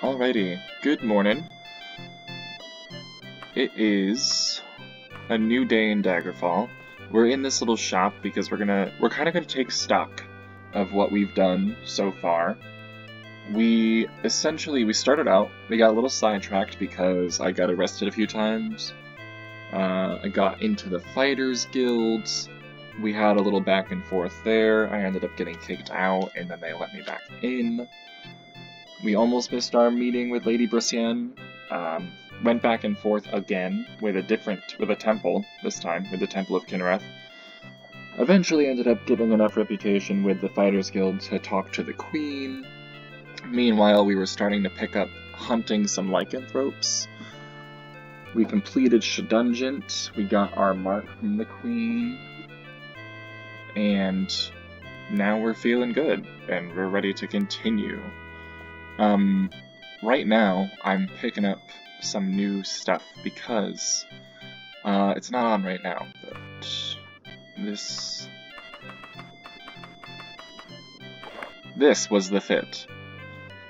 Alrighty, good morning. It is a new day in Daggerfall. We're in this little shop because we're kind of gonna take stock of what we've done so far. We started out, we got a little sidetracked because I got arrested a few times. I got into the Fighters Guilds. We had a little back and forth there. I ended up getting kicked out, and then they let me back in. We almost missed our meeting with Lady Brucienne. Went back and forth again with a temple, this time, with the Temple of Kinreth. Eventually ended up getting enough reputation with the Fighters Guild to talk to the Queen. Meanwhile, we were starting to pick up hunting some lycanthropes. We completed Shedungent, we got our mark from the Queen, and now we're feeling good, and we're ready to continue. Right now, I'm picking up some new stuff because it's not on right now, but this was the fit.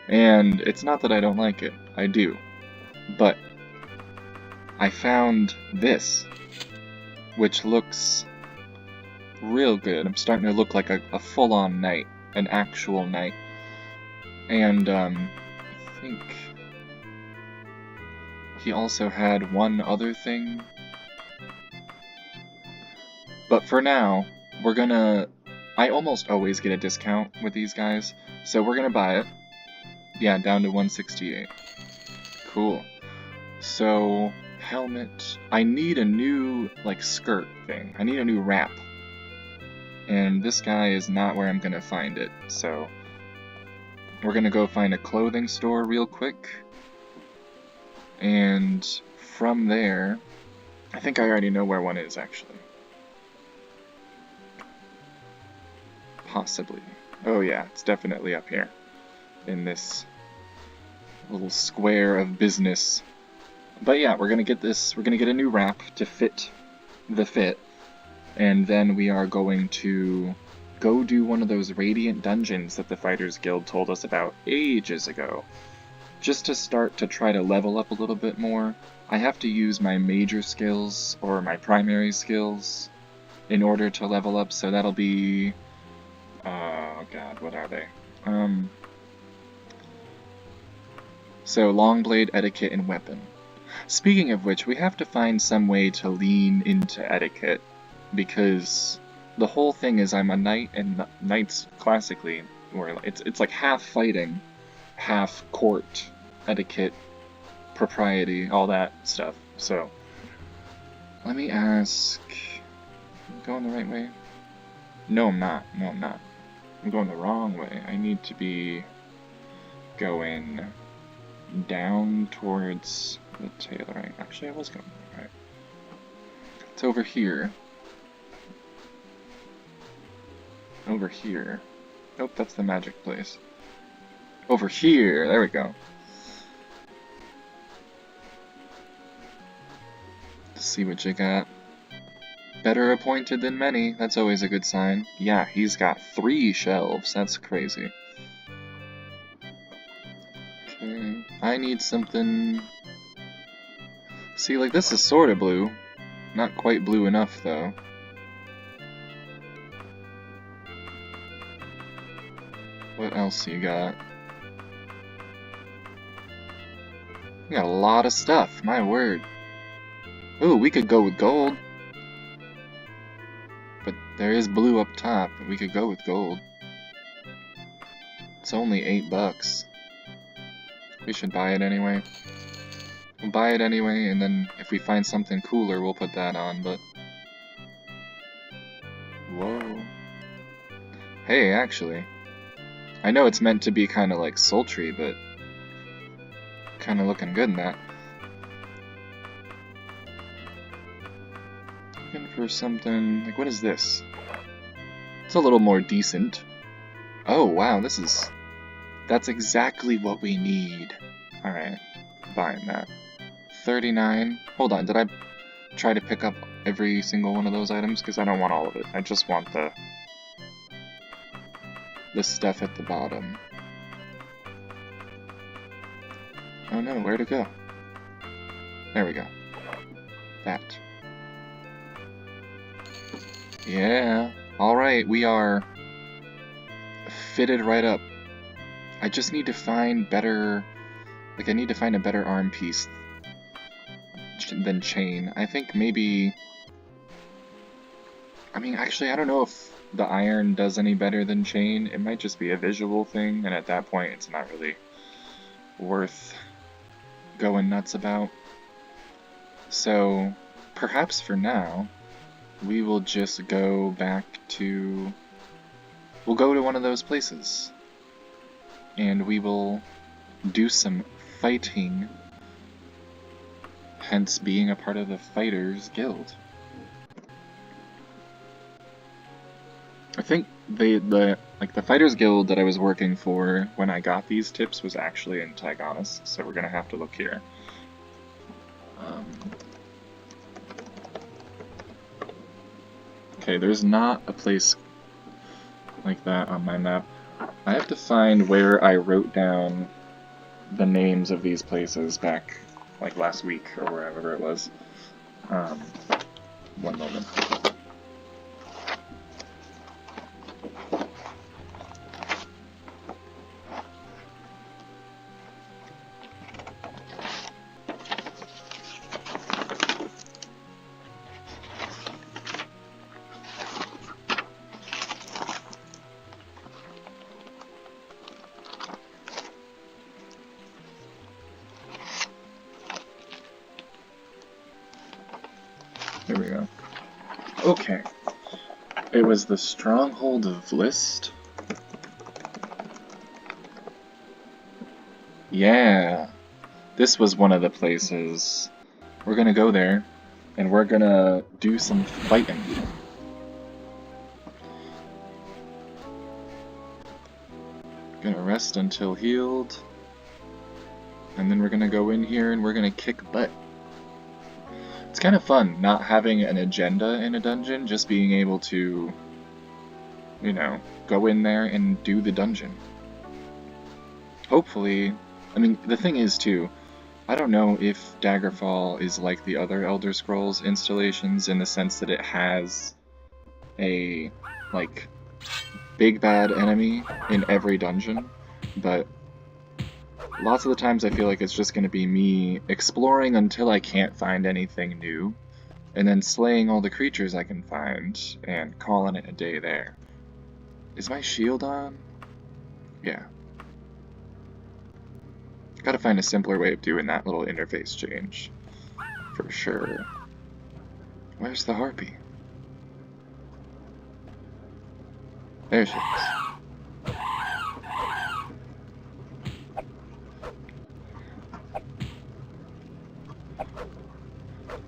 And it's not that I don't like it, I do. But I found this, which looks real good. I'm starting to look like a full-on knight, an actual knight. And I think he also had one other thing. But for now, I almost always get a discount with these guys, so we're gonna buy it. Yeah, down to 168. Cool. So, helmet. I need a new, skirt thing. I need a new wrap. And this guy is not where I'm gonna find it, so we're gonna go find a clothing store real quick. And from there, I think I already know where one is, actually. Possibly. Oh yeah, it's definitely up here. In this little square of business. But yeah, we're gonna get a new wrap to fit the fit. And then we are going to go do one of those Radiant dungeons that the Fighters Guild told us about ages ago. Just to start to try to level up a little bit more. I have to use my major skills, or my primary skills, in order to level up, so that'll be... oh god, what are they? So, Longblade, Etiquette, and Weapon. Speaking of which, we have to find some way to lean into Etiquette, because the whole thing is I'm a knight, and knights classically, or it's like half fighting, half court, etiquette, propriety, all that stuff. So, let me ask... am I going the right way? No, I'm not. No, I'm not. I'm going the wrong way. I need to be going down towards the tailoring. Actually, I was going right. It's over here. Over here. Nope, that's the magic place. Over here! There we go. Let's see what you got. Better appointed than many. That's always a good sign. Yeah, he's got 3 shelves. That's crazy. Okay, I need something... See, this is sort of blue. Not quite blue enough, though. What else you got? We got a lot of stuff, my word. Ooh, we could go with gold. But there is blue up top, but we could go with gold. It's only $8. We should buy it anyway. We'll buy it anyway, and then if we find something cooler, we'll put that on, but... Whoa. Hey, actually. I know it's meant to be kind of sultry, but... kind of looking good in that. Looking for something... what is this? It's a little more decent. Oh, wow, that's exactly what we need. Alright, buying that. 39. Hold on, did I try to pick up every single one of those items? Because I don't want all of it. I just want the stuff at the bottom. Oh no, where to go? There we go. That. Yeah. Alright, we are fitted right up. I just need to find better... Like, I need to find a better arm piece than chain. I think maybe... I mean, actually, I don't know if the iron does any better than chain. It might just be a visual thing, and at that point, it's not really worth going nuts about. So, perhaps for now, we will just go back to... We'll go to one of those places, and we will do some fighting, hence being a part of the Fighters Guild. I think the Fighters Guild that I was working for when I got these tips was actually in Tygonis, so we're gonna have to look here. Okay, there's not a place like that on my map. I have to find where I wrote down the names of these places back, like last week or wherever it was. One moment. Here we go. Okay. It was the Stronghold of List. Yeah. This was one of the places. We're gonna go there, and we're gonna do some fighting. Gonna rest until healed. And then we're gonna go in here and we're gonna kick butt. It's kind of fun not having an agenda in a dungeon, just being able to, you know, go in there and do the dungeon. Hopefully, I mean, the thing is too, I don't know if Daggerfall is like the other Elder Scrolls installations in the sense that it has a, like, big bad enemy in every dungeon, but lots of the times I feel like it's just going to be me exploring until I can't find anything new, and then slaying all the creatures I can find, and calling it a day there. Is my shield on? Yeah. Gotta find a simpler way of doing that little interface change. For sure. Where's the harpy? There she is.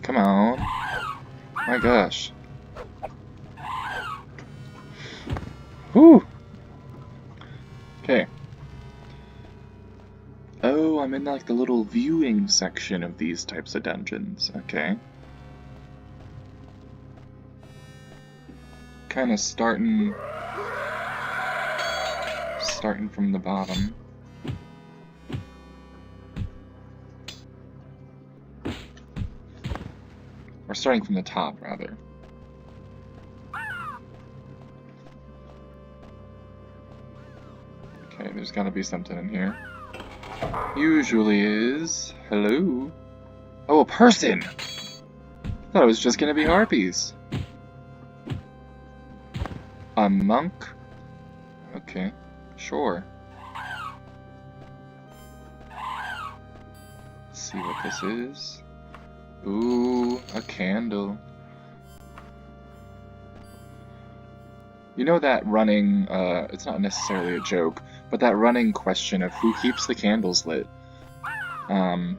Come on. My gosh. Whew. Okay. Oh, I'm in like the little viewing section of these types of dungeons. Okay. Kind of starting from the bottom. Or starting from the top, rather. Okay, there's gotta be something in here. Usually is. Hello? Oh, a person! I thought it was just gonna be harpies. A monk? Okay, sure. Let's see what this is. Ooh, a candle. You know that running, it's not necessarily a joke, but that running question of who keeps the candles lit. I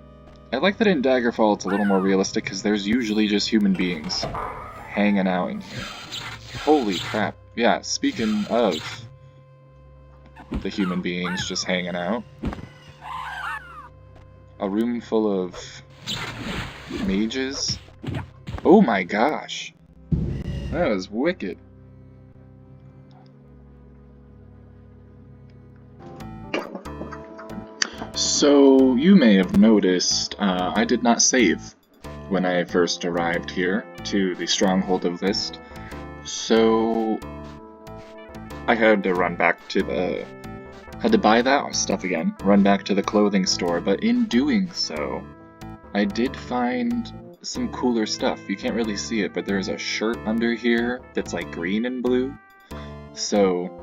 like that in Daggerfall it's a little more realistic because there's usually just human beings hanging out in here. Holy crap. Yeah, speaking of the human beings just hanging out. A room full of mages. Oh my gosh. That was wicked. So, you may have noticed I did not save when I first arrived here to the Stronghold of List, so I had to run back to had to buy that stuff again, run back to the clothing store, but in doing so, I did find some cooler stuff. You can't really see it, but there's a shirt under here that's like green and blue, so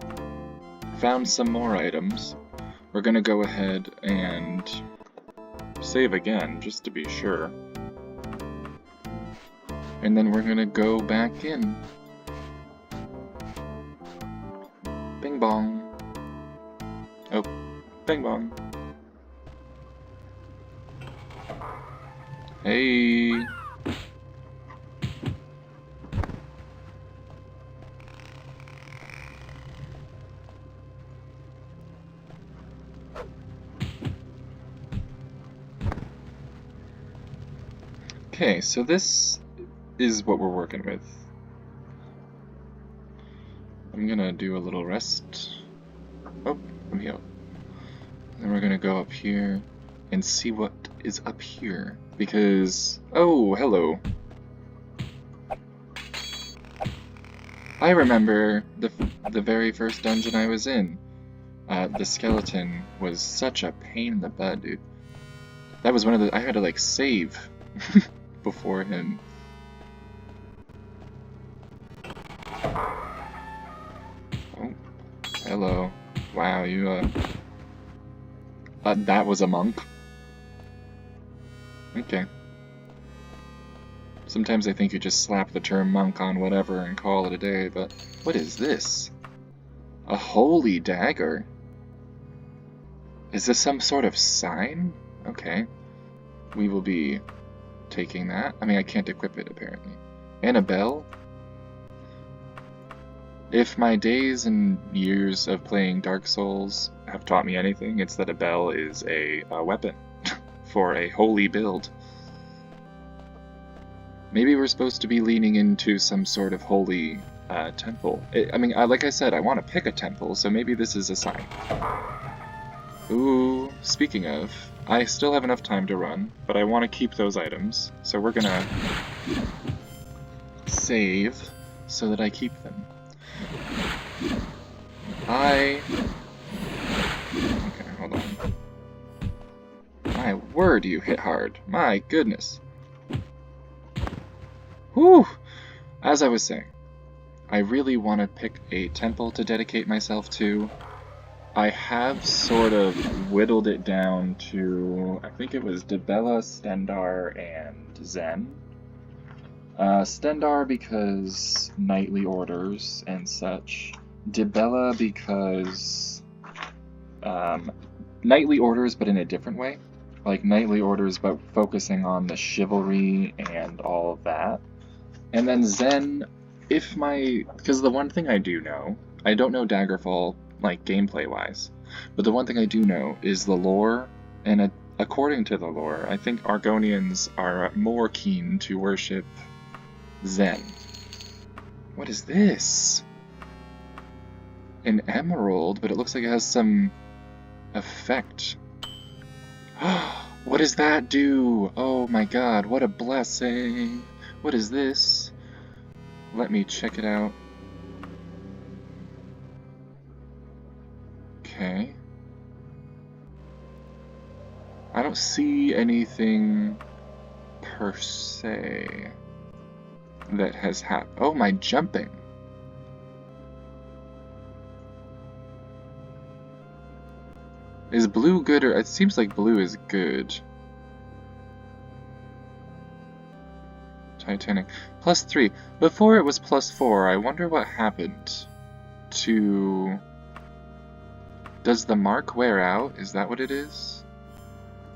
found some more items. We're gonna go ahead and save again, just to be sure. And then we're gonna go back in. Bing bong. Oh, bing bong. Hey. Okay, so this is what we're working with. I'm gonna do a little rest. Oh, let me out. Then we're gonna go up here and see what is up here. Because, oh, hello. I remember the very first dungeon I was in. The skeleton was such a pain in the butt, dude. That was one of the, I had to like save before him. Oh, hello. Wow, you, that was a monk. Okay. Sometimes I think you just slap the term monk on whatever and call it a day, but what is this? A holy dagger? Is this some sort of sign? Okay. We will be taking that. I mean, I can't equip it, apparently. And a bell? If my days and years of playing Dark Souls have taught me anything, it's that a bell is a weapon for a holy build. Maybe we're supposed to be leaning into some sort of holy temple. I mean, like I said, I want to pick a temple, so maybe this is a sign. Ooh, speaking of, I still have enough time to run, but I want to keep those items, so we're gonna save so that I keep them. Okay, hold on. My word, you hit hard. My goodness. Whew! As I was saying, I really want to pick a temple to dedicate myself to. I have sort of whittled it down to, I think it was Dibella, Stendarr, and Zen. Stendarr because knightly orders and such. Dibella because knightly orders but in a different way. Like knightly orders but focusing on the chivalry and all of that. And then Zen, because the one thing I do know, I don't know Daggerfall, like, gameplay-wise, but the one thing I do know is the lore, and according to the lore, I think Argonians are more keen to worship Zen. What is this? An emerald, but it looks like it has some effect. What does that do? Oh my god, what a blessing! What is this? Let me check it out. Okay. I don't see anything per se that has happened. Oh, my jumping. Is blue good, or it seems like blue is good. Titanic. +3. Before it was +4. I wonder what happened to... Does the mark wear out? Is that what it is?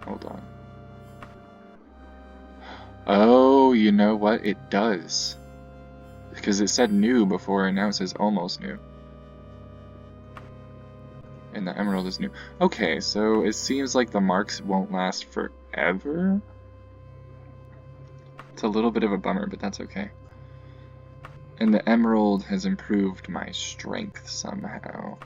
Hold on. Oh, you know what? It does. Because it said new before, and now it says almost new. And the emerald is new. Okay, so it seems like the marks won't last forever? It's a little bit of a bummer, but that's okay. And the emerald has improved my strength somehow.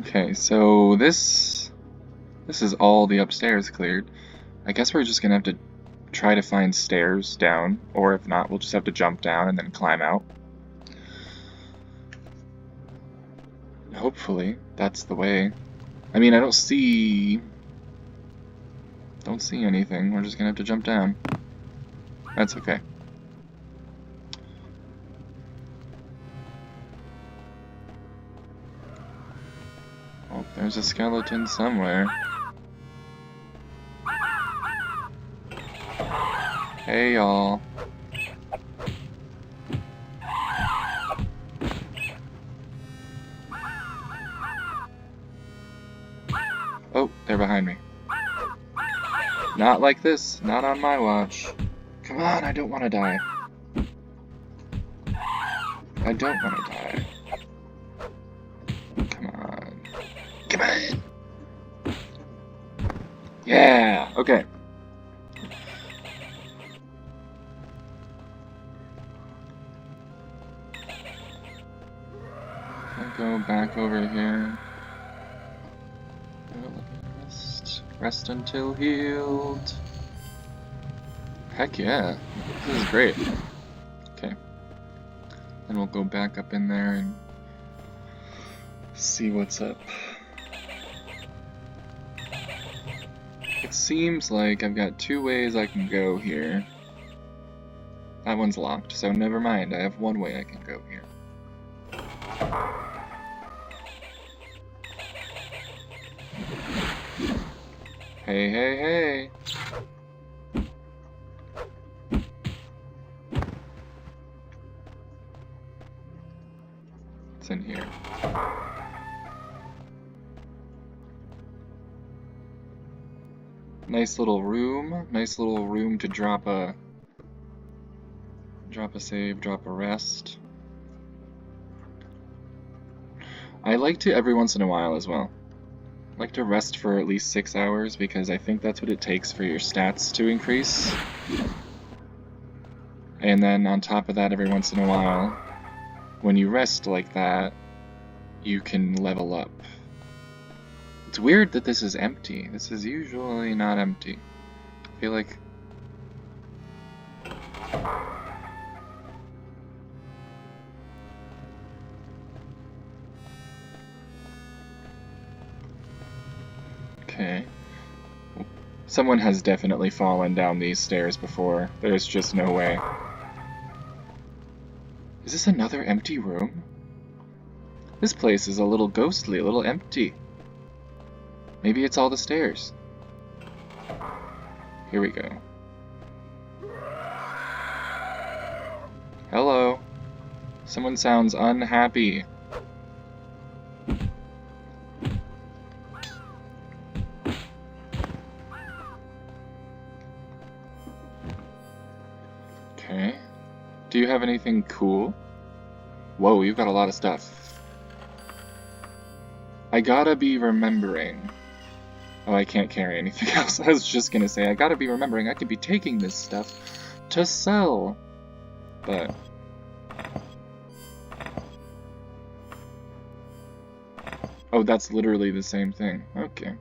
Okay, so this is all the upstairs cleared. I guess we're just gonna have to try to find stairs down, or if not, we'll just have to jump down and then climb out. Hopefully, that's the way. I mean, I don't see anything. We're just gonna have to jump down. That's okay. Oh, there's a skeleton somewhere. Hey, y'all. Oh, they're behind me. Not like this. Not on my watch. Come on, I don't want to die. I don't want to die. Come on. Come on! Yeah! Okay. I'll go back over here. Rest until healed. Heck yeah. This is great. Okay. Then we'll go back up in there and see what's up. It seems like I've got 2 ways I can go here. That one's locked, so never mind. I have 1 way I can go here. Hey, hey, hey! What's in here? Nice little room. Nice little room to drop a save, drop a rest. I like to every once in a while as well. I like to rest for at least 6 hours because I think that's what it takes for your stats to increase. And then on top of that, every once in a while, when you rest like that, you can level up. It's weird that this is empty. This is usually not empty. I feel like... Okay. Someone has definitely fallen down these stairs before. There's just no way. Is this another empty room? This place is a little ghostly, a little empty. Maybe it's all the stairs. Here we go. Hello. Someone sounds unhappy. Okay. Do you have anything cool? Whoa, you've got a lot of stuff. I gotta be remembering. Oh, I can't carry anything else. I was just gonna say, I gotta be remembering I could be taking this stuff to sell. But... oh, that's literally the same thing. Okay.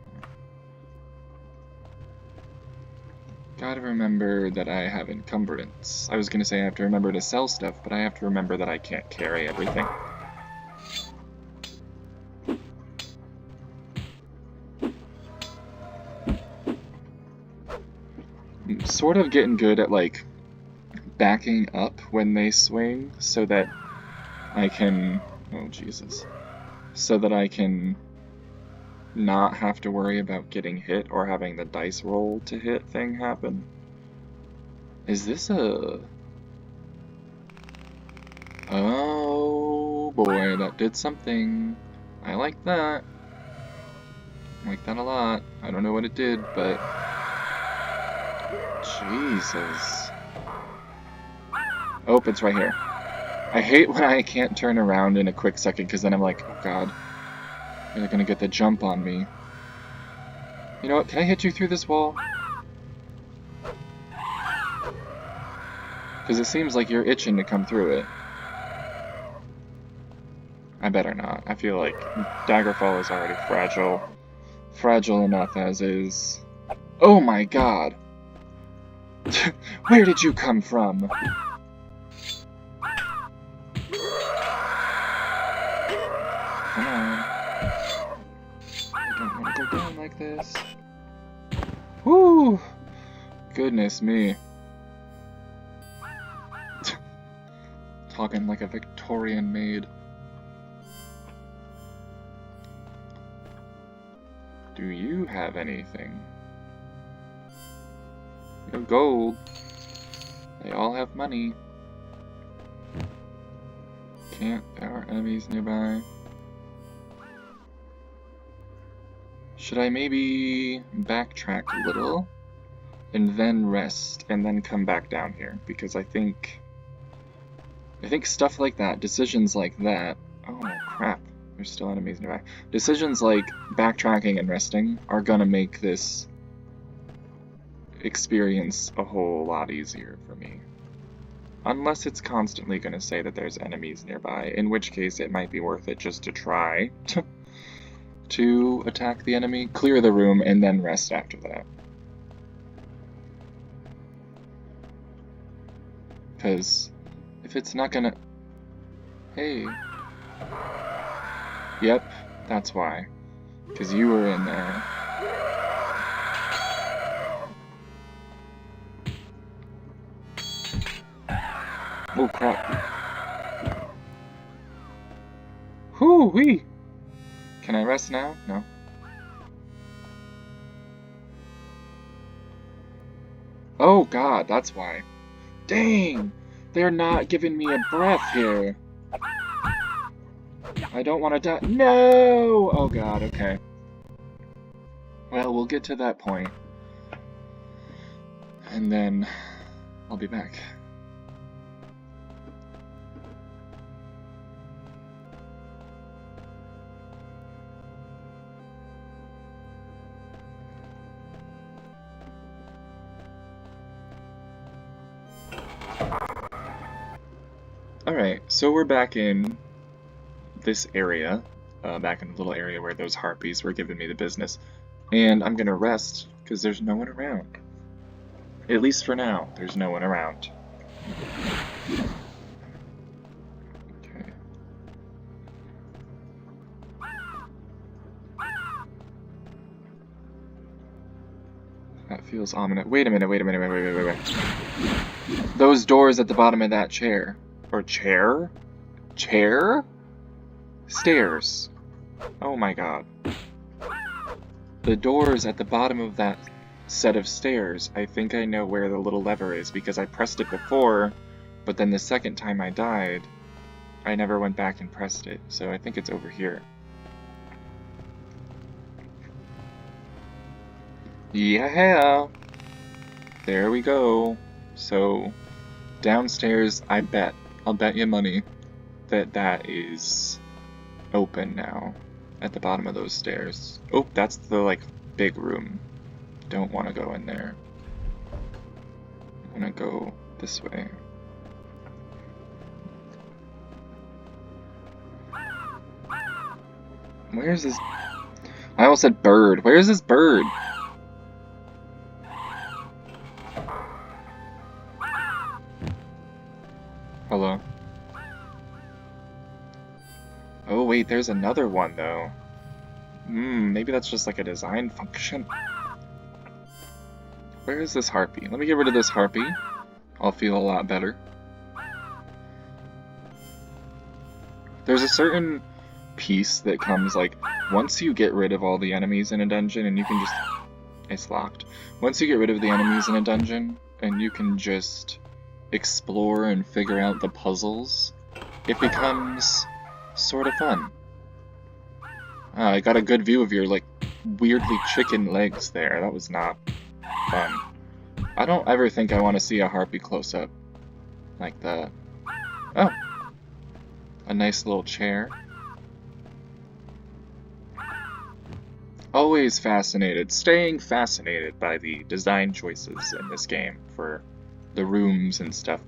Gotta remember that I have encumbrance. I was gonna say I have to remember to sell stuff, but I have to remember that I can't carry everything. I'm sort of getting good at, like, backing up when they swing so that I can... oh, Jesus. So that I can not have to worry about getting hit or having the dice roll to hit thing happen. Is this a... oh boy, that did something. I like that. I like that a lot. I don't know what it did, but... Jesus. Oh, it's right here. I hate when I can't turn around in a quick second, because then I'm like, oh god. You're gonna get the jump on me. You know what, can I hit you through this wall? Because it seems like you're itching to come through it. I better not. I feel like Daggerfall is already fragile. Fragile enough as is. Oh my god! Where did you come from? Come on. I don't want to go down like this. Woo! Goodness me. Talking like a Victorian maid. Do you have anything? You have gold. They all have money. Can't. There are enemies nearby. Should I maybe backtrack a little and then rest and then come back down here? Because I think stuff like that, decisions like that. Oh crap. There's still enemies nearby. Decisions like backtracking and resting are gonna make this experience a whole lot easier for me. Unless it's constantly gonna say that there's enemies nearby, in which case it might be worth it just to try to attack the enemy, clear the room, and then rest after that. Because if it's not gonna... Hey... Yep, that's why. Because you were in there. Oh crap. Whoo-wee! Can I rest now? No. Oh god, that's why. Dang! They're not giving me a breath here. I don't want to die. No! Oh god, okay. Well, we'll get to that point. And then I'll be back. Alright, so we're back in this area, back in the little area where those harpies were giving me the business. And I'm gonna rest, because there's no one around. At least for now, there's no one around. Okay. That feels ominous. Wait a minute, wait. Those doors at the bottom of that chair. Or chair? Chair? Stairs. Oh my god. The doors at the bottom of that set of stairs, I think I know where the little lever is because I pressed it before, but then the second time I died, I never went back and pressed it, so I think it's over here. Yeah! There we go. So, downstairs, I'll bet you money that that is open now at the bottom of those stairs. Oh, that's the, like, big room. Don't want to go in there. I want to go this way. Where's this? I almost said bird. Where's this bird? Hello? Oh wait, there's another one though. Maybe that's just like a design function. Where is this harpy? Let me get rid of this harpy. I'll feel a lot better. There's a certain piece that comes like, once you get rid of all the enemies in a dungeon and you can just... It's locked. Once you get rid of the enemies in a dungeon and you can just explore and figure out the puzzles, it becomes sort of fun. I got a good view of your, like, weirdly chicken legs there. That was not fun. I don't ever think I want to see a harpy close up like that. Oh! A nice little chair. Always fascinated, staying fascinated by the design choices in this game for the rooms and stuff.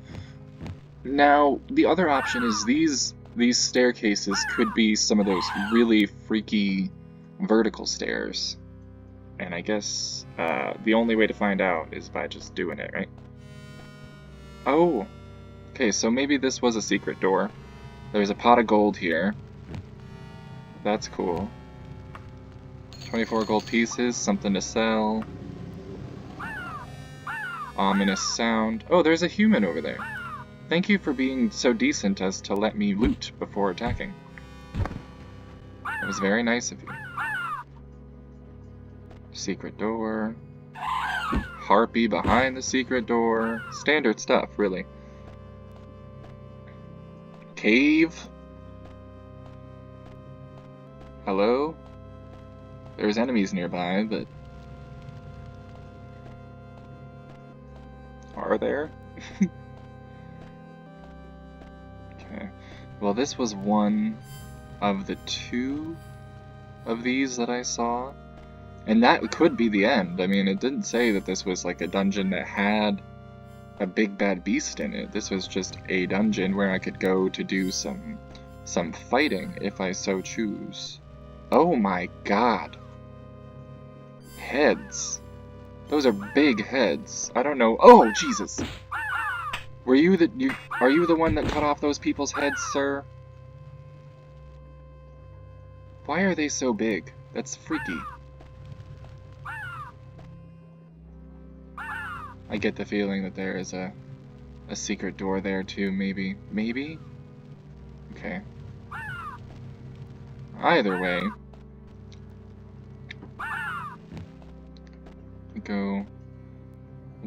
Now, the other option is these these staircases could be some of those really freaky vertical stairs. And I guess the only way to find out is by just doing it, right? Oh! Okay, so maybe this was a secret door. There's a pot of gold here. That's cool. 24 gold pieces, something to sell. Ominous sound. Oh, there's a human over there. Thank you for being so decent as to let me loot before attacking. That was very nice of you. Secret door. Harpy behind the secret door. Standard stuff, really. Cave. Hello? There's enemies nearby, but... Are there? Okay. Well, this was one of the 2 of these that I saw. And that could be the end. I mean, it didn't say that this was like a dungeon that had a big bad beast in it. This was just a dungeon where I could go to do some fighting if I so choose. Oh my god. Heads. Those are big heads. I don't know. Oh, Jesus. Are you the one that cut off those people's heads, sir? Why are they so big? That's freaky. I get the feeling that there is a secret door there too, maybe. Maybe? Okay. Either way. We'll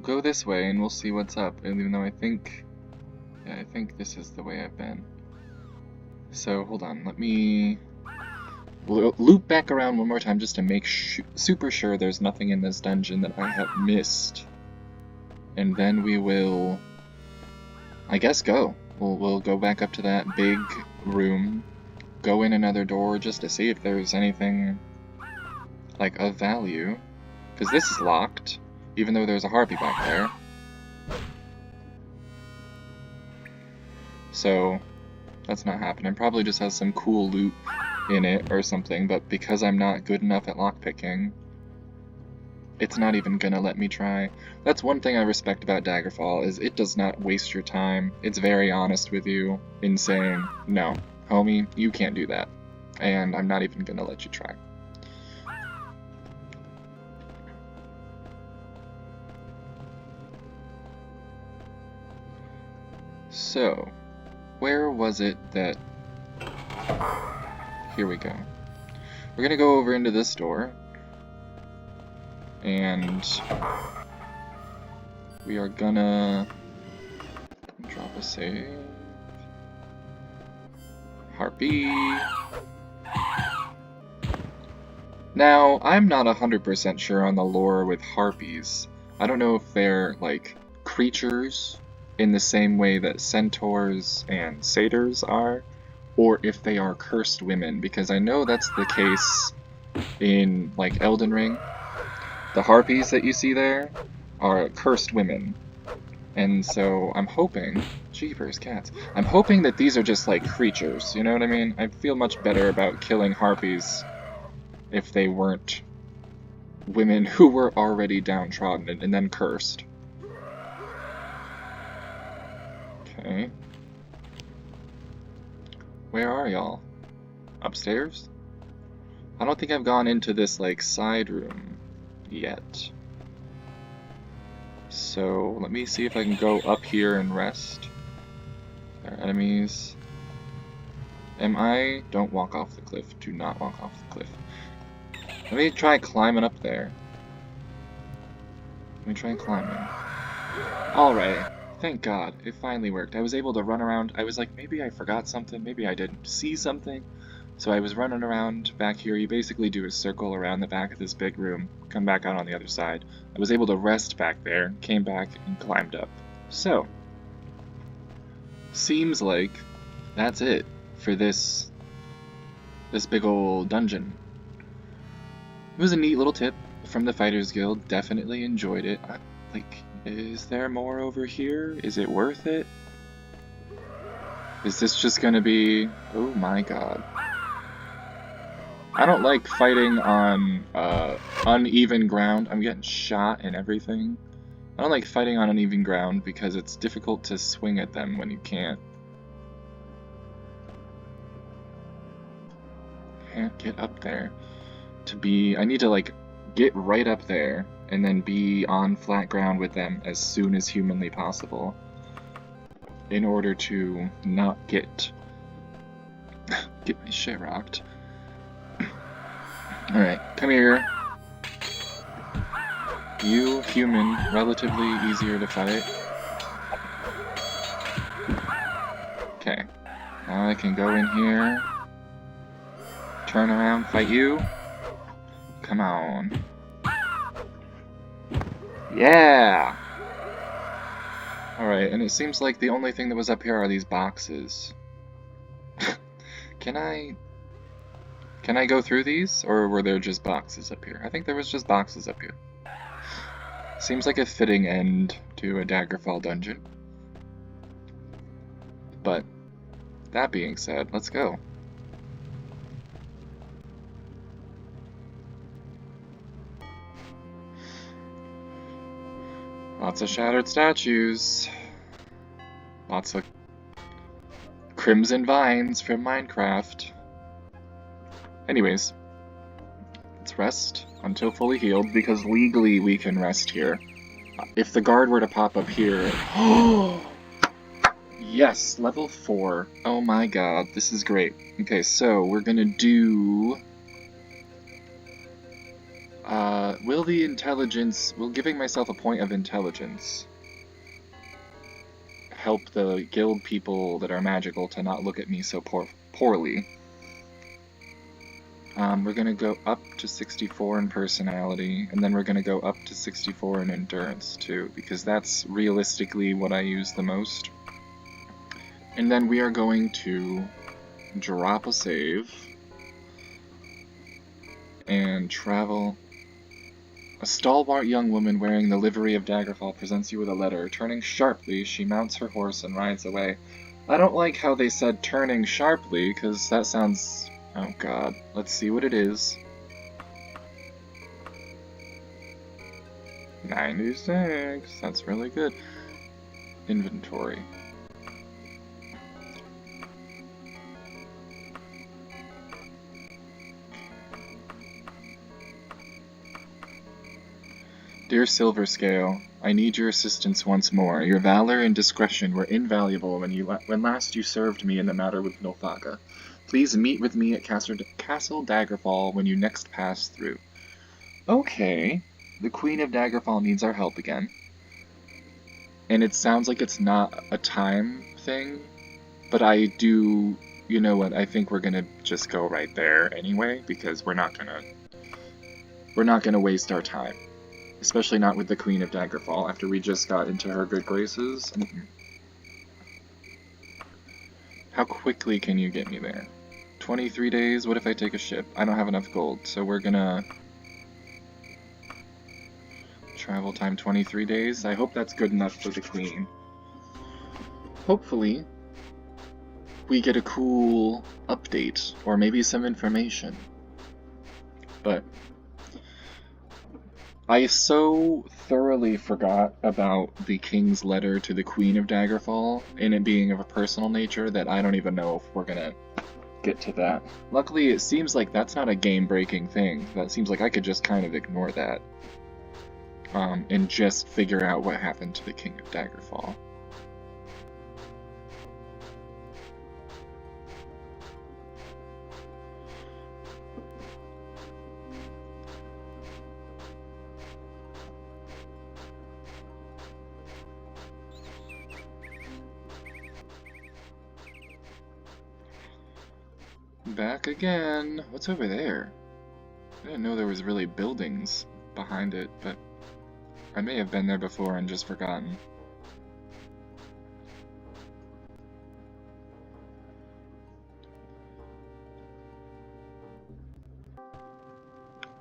go this way and we'll see what's up, even though I think this is the way I've been. So hold on, let me loop back around one more time just to make super sure there's nothing in this dungeon that I have missed, and then we will, I guess, go. We'll go back up to that big room, go in another door just to see if there's anything like of value. Because this is locked, even though there's a harpy back there. So, that's not happening. Probably just has some cool loot in it or something, but because I'm not good enough at lockpicking, it's not even gonna let me try. That's one thing I respect about Daggerfall, is it does not waste your time. It's very honest with you in saying, no, homie, you can't do that. And I'm not even gonna let you try. So, where was it that... Here we go. We're gonna go over into this door. And... we are gonna... drop a save. Harpy. Now, I'm not 100% sure on the lore with harpies. I don't know if they're, like, creatures in the same way that centaurs and satyrs are, or if they are cursed women, because I know that's the case in, like, Elden Ring. The harpies that you see there are cursed women, and so I'm hoping, jeepers cats, I'm hoping that these are just, like, creatures, you know what I mean? I feel much better about killing harpies if they weren't women who were already downtrodden and then cursed. Okay. Where are y'all? Upstairs? I don't think I've gone into this, like, side room yet. So, let me see if I can go up here and rest. There are enemies. Don't walk off the cliff. Do not walk off the cliff. Let me try climbing up there. Let me try climbing. Alright. Thank God, it finally worked. I was able to run around. I was like, maybe I forgot something, maybe I didn't see something. So I was running around back here. You basically do a circle around the back of this big room, come back out on the other side. I was able to rest back there, came back, and climbed up. So, seems like that's it for this big old dungeon. It was a neat little tip from the Fighters Guild. Definitely enjoyed it. Is there more over here? Is it worth it? Is this just gonna be... Oh my god. I don't like fighting on uneven ground. I'm getting shot and everything. I don't like fighting on uneven ground because it's difficult to swing at them when you can't. Can't get up there. I need to like get right up there and then be on flat ground with them as soon as humanly possible in order to not get my shit rocked. Alright, come here. You, human, relatively easier to fight. Okay. Now I can go in here. Turn around, fight you. Come on. Yeah! Alright, and it seems like the only thing that was up here are these boxes. Can I go through these? Or were there just boxes up here? I think there was just boxes up here. Seems like a fitting end to a Daggerfall dungeon. But, that being said, let's go. Lots of shattered statues. Lots of crimson vines from Minecraft. Anyways, let's rest until fully healed, because legally we can rest here. If the guard were to pop up here... Yes, level 4. Oh my god, this is great. Okay, so we're gonna do... will giving myself a point of intelligence help the guild people that are magical to not look at me so poorly? We're gonna go up to 64 in personality, and then we're gonna go up to 64 in endurance too, because that's realistically what I use the most. And then we are going to drop a save and travel. A stalwart young woman wearing the livery of Daggerfall presents you with a letter. Turning sharply, she mounts her horse and rides away. I don't like how they said turning sharply, because that sounds... Oh god. Let's see what it is. 96. That's really good. Inventory. Dear Silver Scale, I need your assistance once more. Your valor and discretion were invaluable when last you served me in the matter with Nulfaga. Please meet with me at Castle Daggerfall when you next pass through. Okay, the Queen of Daggerfall needs our help again. And it sounds like it's not a time thing, but I do... You know what, I think we're gonna just go right there anyway, because we're not gonna waste our time. Especially not with the Queen of Daggerfall, after we just got into her good graces. How quickly can you get me there? 23 days? What if I take a ship? I don't have enough gold, so we're gonna... Travel time 23 days? I hope that's good enough for the Queen. Hopefully, we get a cool update, or maybe some information. But... I so thoroughly forgot about the King's letter to the Queen of Daggerfall, and it being of a personal nature, that I don't even know if we're gonna get to that. Luckily, it seems like that's not a game-breaking thing. That seems like I could just kind of ignore that. And just figure out what happened to the King of Daggerfall. Back again. What's over there? I didn't know there was really buildings behind it, but I may have been there before and just forgotten.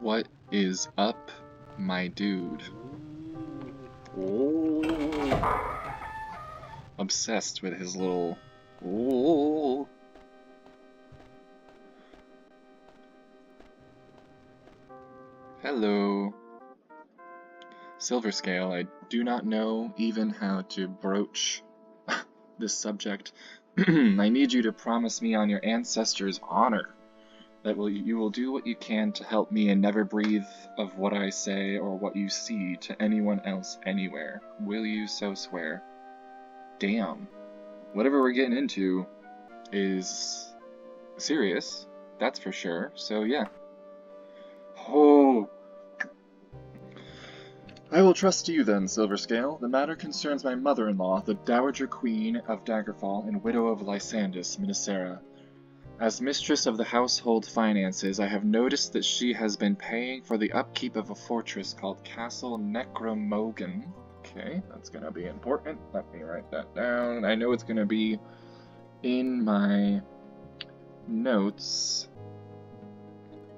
What is up, my dude? Oh. Obsessed with his little Oh. Hello. Silverscale, I do not know even how to broach this subject. I need you to promise me on your ancestors' honor that you will do what you can to help me and never breathe of what I say or what you see to anyone else anywhere. Will you so swear? Damn. Whatever we're getting into is serious, that's for sure, so yeah. Oh. I will trust you then, Silverscale. The matter concerns my mother-in-law, the Dowager Queen of Daggerfall and widow of Lysandus, Minicera. As mistress of the household finances, I have noticed that she has been paying for the upkeep of a fortress called Castle Necromoghan. Okay, that's gonna be important. Let me write that down. I know it's gonna be in my notes,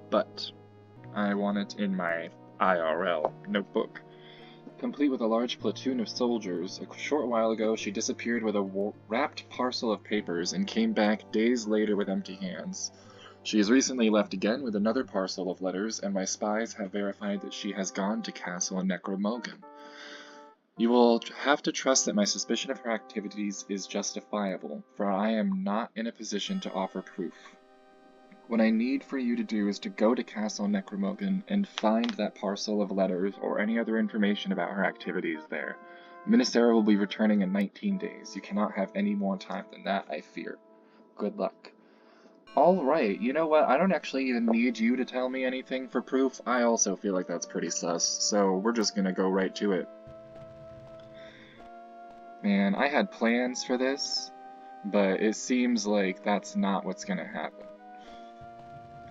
but I want it in my IRL notebook. Complete with a large platoon of soldiers. A short while ago, she disappeared with a wrapped parcel of papers and came back days later with empty hands. She has recently left again with another parcel of letters, and my spies have verified that she has gone to Castle Necromoghan. You will have to trust that my suspicion of her activities is justifiable, for I am not in a position to offer proof. What I need for you to do is to go to Castle Necromoghan and find that parcel of letters or any other information about her activities there. Minicera will be returning in 19 days. You cannot have any more time than that, I fear. Good luck. Alright, you know what? I don't actually even need you to tell me anything for proof. I also feel like that's pretty sus, so we're just gonna go right to it. Man, I had plans for this, but it seems like that's not what's gonna happen.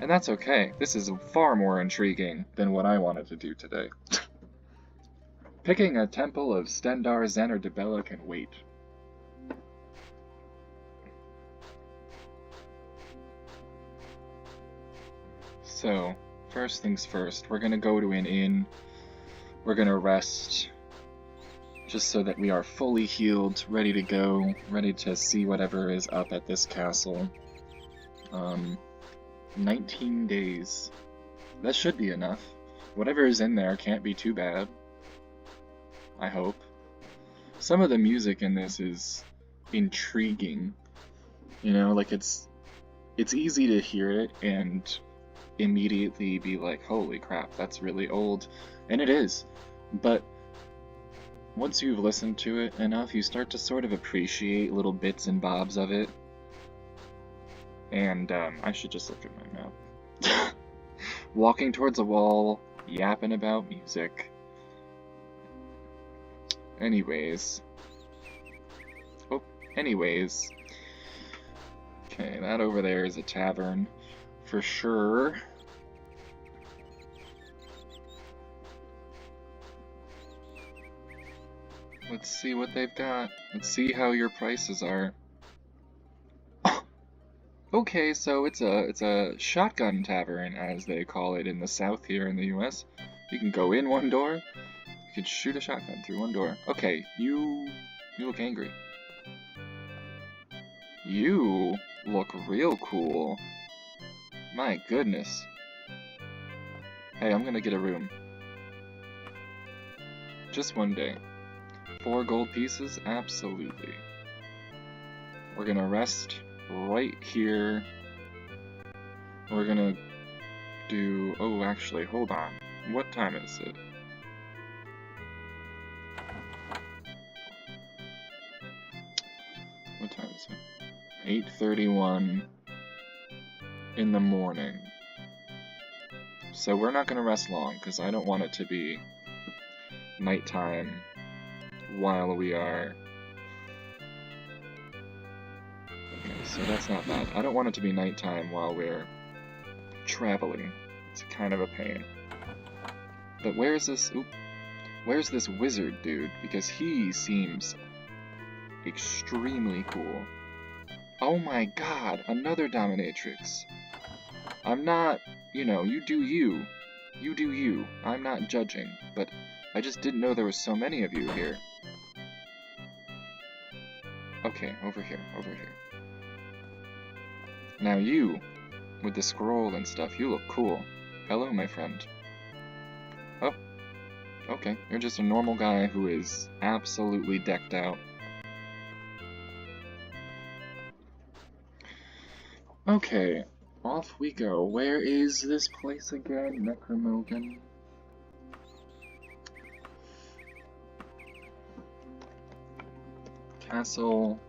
And that's okay. This is far more intriguing than what I wanted to do today. Picking a temple of Stendar, Zen, or Dibella can wait. So, first things first, we're gonna go to an inn. We're gonna rest, just so that we are fully healed, ready to go, ready to see whatever is up at this castle. 19 days. That should be enough. Whatever is in there can't be too bad. I hope. Some of the music in this is intriguing. You know, like it's easy to hear it and immediately be like, holy crap, that's really old. And it is. But once you've listened to it enough, you start to sort of appreciate little bits and bobs of it. And, I should just look at my map. Walking towards a wall, yapping about music. Anyways. Okay, that over there is a tavern, for sure. Let's see what they've got. Let's see how your prices are. Okay, so it's a shotgun tavern, as they call it in the South here in the US. You can go in one door, you can shoot a shotgun through one door. Okay, you look angry. You look real cool. My goodness. Hey, I'm gonna get a room. Just one day. 4 gold pieces? Absolutely. We're gonna rest right here. We're gonna do... Oh, actually, hold on. What time is it? What time is it? 8:31 in the morning. So we're not gonna rest long, because I don't want it to be nighttime while we are... Okay, so that's not bad. I don't want it to be nighttime while we're traveling. It's kind of a pain. But where's this... Oop, where's this wizard dude? Because he seems extremely cool. Oh my god, another dominatrix. I'm not... You know, you do you. You do you. I'm not judging, but I just didn't know there was so many of you here. Okay, over here, over here. Now you, with the scroll and stuff, you look cool. Hello, my friend. Oh, okay. You're just a normal guy who is absolutely decked out. Okay, off we go. Where is this place again? Necromoghan. Castle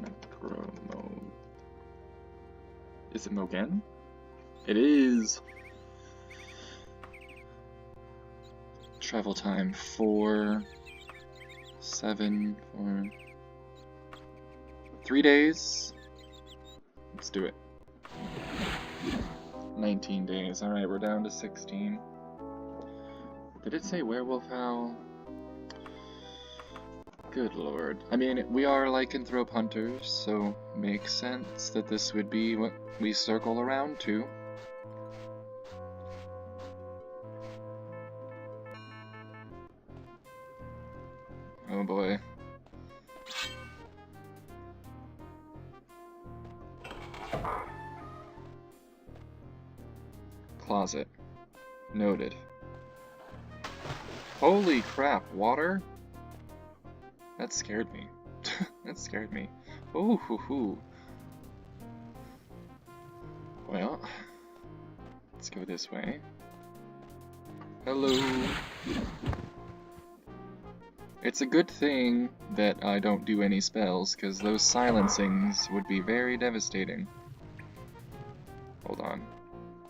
Necromoghan. Is it Moghan? It is! Travel time 4, 7, 4, 3 days. Let's do it. 19 days. Alright, we're down to 16. Did it say werewolf howl? Good lord. I mean, we are lycanthrope hunters, so makes sense that this would be what we circle around to. Oh boy. Closet. Noted. Holy crap, water? That scared me. That scared me. Ooh, hoo, hoo. Well, let's go this way. Hello. It's a good thing that I don't do any spells, because those silencings would be very devastating. Hold on.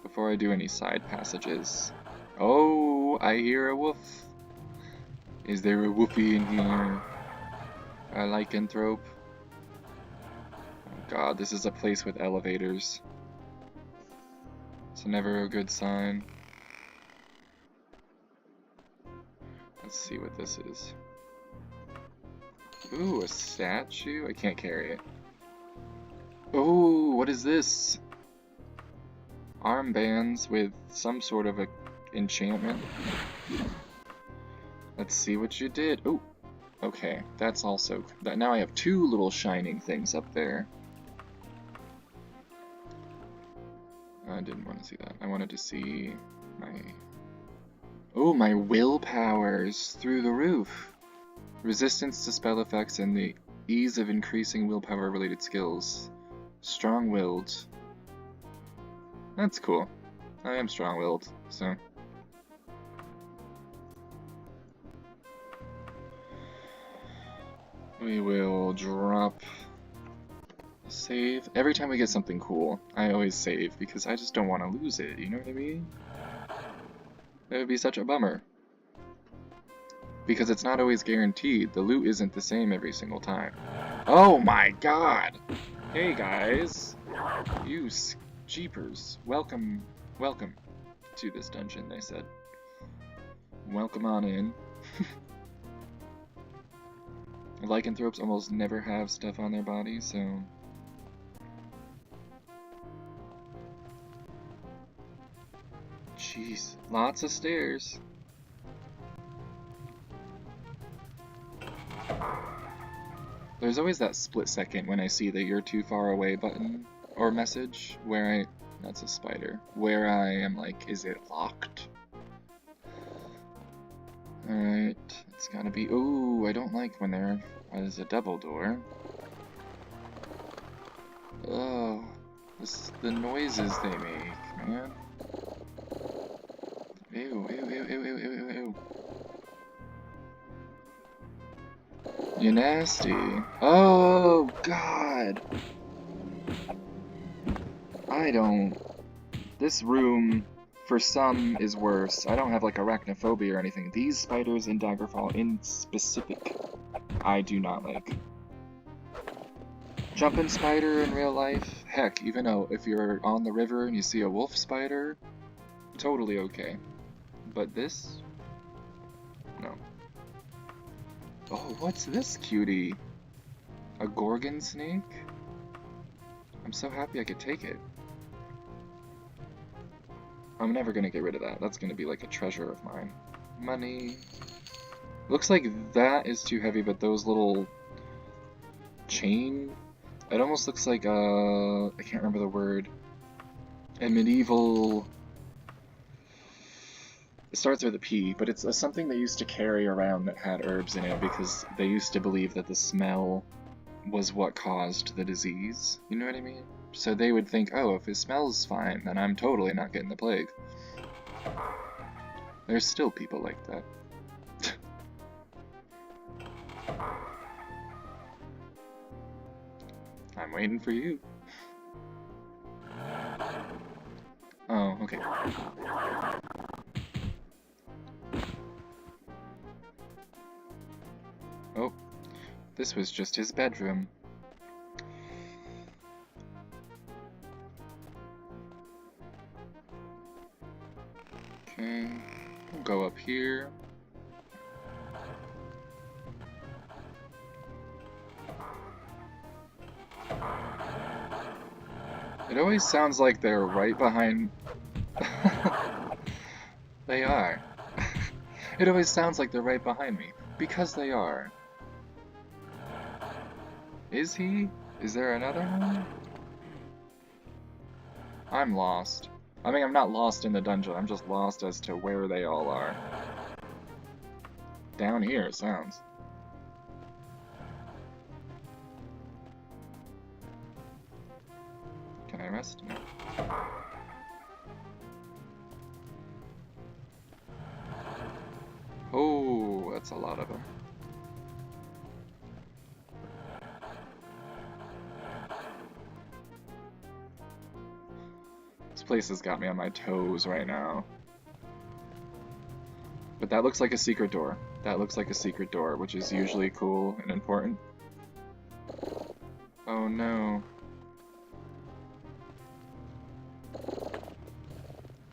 Before I do any side passages. Oh, I hear a wolf. Is there a woofie in here? A lycanthrope? Oh god, this is a place with elevators. It's never a good sign. Let's see what this is. Ooh, a statue? I can't carry it. Oh, what is this? Armbands with some sort of a enchantment. Let's see what you did. Oh, okay, that's also... Now I have 2 little shining things up there. I didn't want to see that. I wanted to see my... Oh, my willpower's through the roof. Resistance to spell effects and the ease of increasing willpower related skills. Strong-willed. That's cool. I am strong-willed, so... We will drop a save. Every time we get something cool, I always save, because I just don't want to lose it, you know what I mean? It would be such a bummer. Because it's not always guaranteed. The loot isn't the same every single time. Oh my god! Hey guys! You jeepers. Welcome to this dungeon, they said. Welcome on in. Lycanthropes almost never have stuff on their body, so... Jeez, lots of stairs. There's always that split second when I see the "you're too far away" button or message where that's a spider, where I am like, is it locked? Alright, it's gotta be... Ooh, I don't like when there's a double door. Oh, the noises they make, man. Ew, ew, ew, ew, ew, ew, ew. You're nasty. Oh, God. This room, for some, is worse. I don't have, like, arachnophobia or anything. These spiders in Daggerfall, in specific, I do not like. Jumping spider in real life? Heck, even though if you're on the river and you see a wolf spider, totally okay. But this? No. Oh, what's this cutie? A gorgon snake? I'm so happy I could take it. I'm never gonna get rid of that. That's gonna be like a treasure of mine. Money. Looks like that is too heavy, but those little chain It almost looks like I can't remember the word. A medieval. It starts with a P, but it's something they used to carry around that had herbs in it because they used to believe that the smell was what caused the disease. You know what I mean? So they would think, oh, if it smells fine, then I'm totally not getting the plague. There's still people like that. I'm waiting for you. Oh, okay. Oh, this was just his bedroom. Okay, we'll go up here. It always sounds like they're right behind... They are. It always sounds like they're right behind me. Because they are. Is he? Is there another one? I'm lost. I mean, I'm not lost in the dungeon, I'm just lost as to where they all are. Down here, it sounds. Can I rest? No. Oh, that's a lot of them. This place has got me on my toes right now. But that looks like a secret door. That looks like a secret door, which is usually cool and important. Oh no.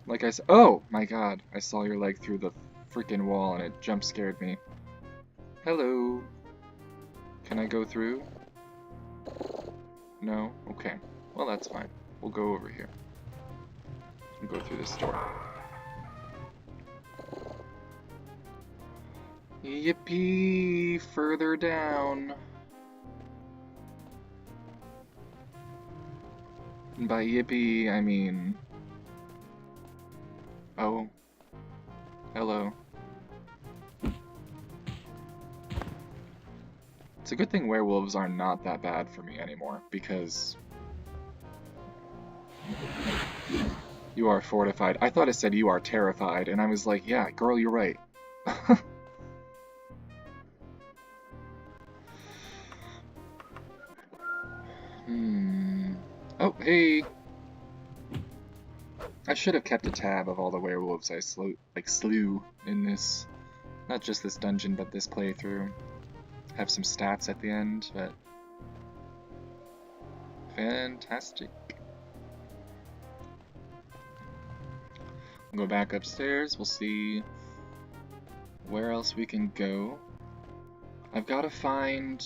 Like I said, oh my god, I saw your leg through the freaking wall and it jump scared me. Hello. Can I go through? No? Okay. Well, that's fine. We'll go over here. And go through this door. Yippee! Further down. And by yippee, I mean... Oh. Hello. It's a good thing werewolves are not that bad for me anymore, because... You are fortified. I thought it said you are terrified, and I was like, yeah, girl, you're right. Oh, hey! I should have kept a tab of all the werewolves I slew in this, not just this dungeon, but this playthrough. Have some stats at the end, but fantastic. We'll go back upstairs, we'll see where else we can go. I've got to find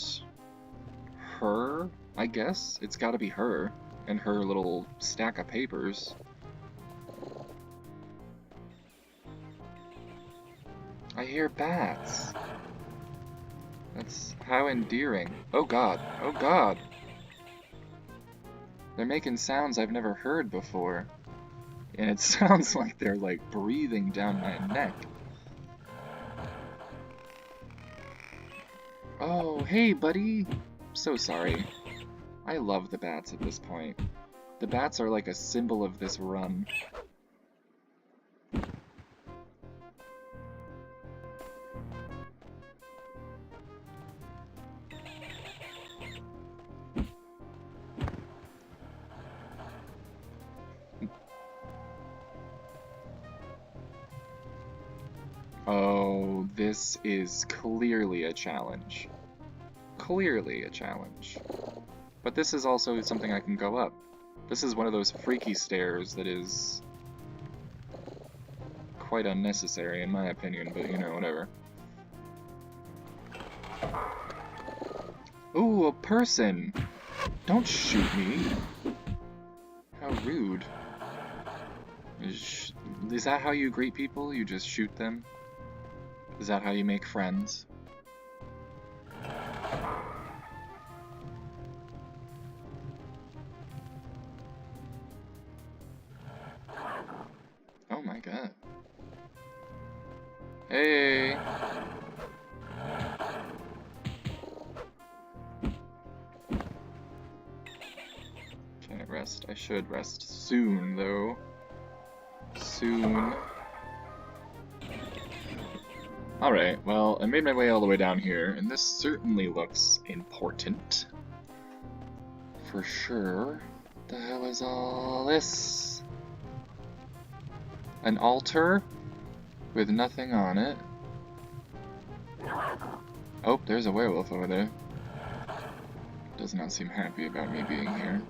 her, I guess. It's got to be her, and her little stack of papers. I hear bats. That's how endearing. Oh god, oh god. They're making sounds I've never heard before. And it sounds like they're like breathing down my neck. Oh, hey buddy! So sorry. I love the bats at this point. The bats are like a symbol of this run. Oh, this is clearly a challenge. Clearly a challenge. But this is also something I can go up. This is one of those freaky stairs that is quite unnecessary in my opinion, but you know, whatever. Ooh, a person! Don't shoot me! How rude. Is that how you greet people? You just shoot them? Is that how you make friends? god. Hey! Can I rest? I should rest soon, though. Soon. Alright, well, I made my way all the way down here, and this certainly looks important. For sure. What the hell is all this? An altar with nothing on it. Oh, there's a werewolf over there. Does not seem happy about me being here.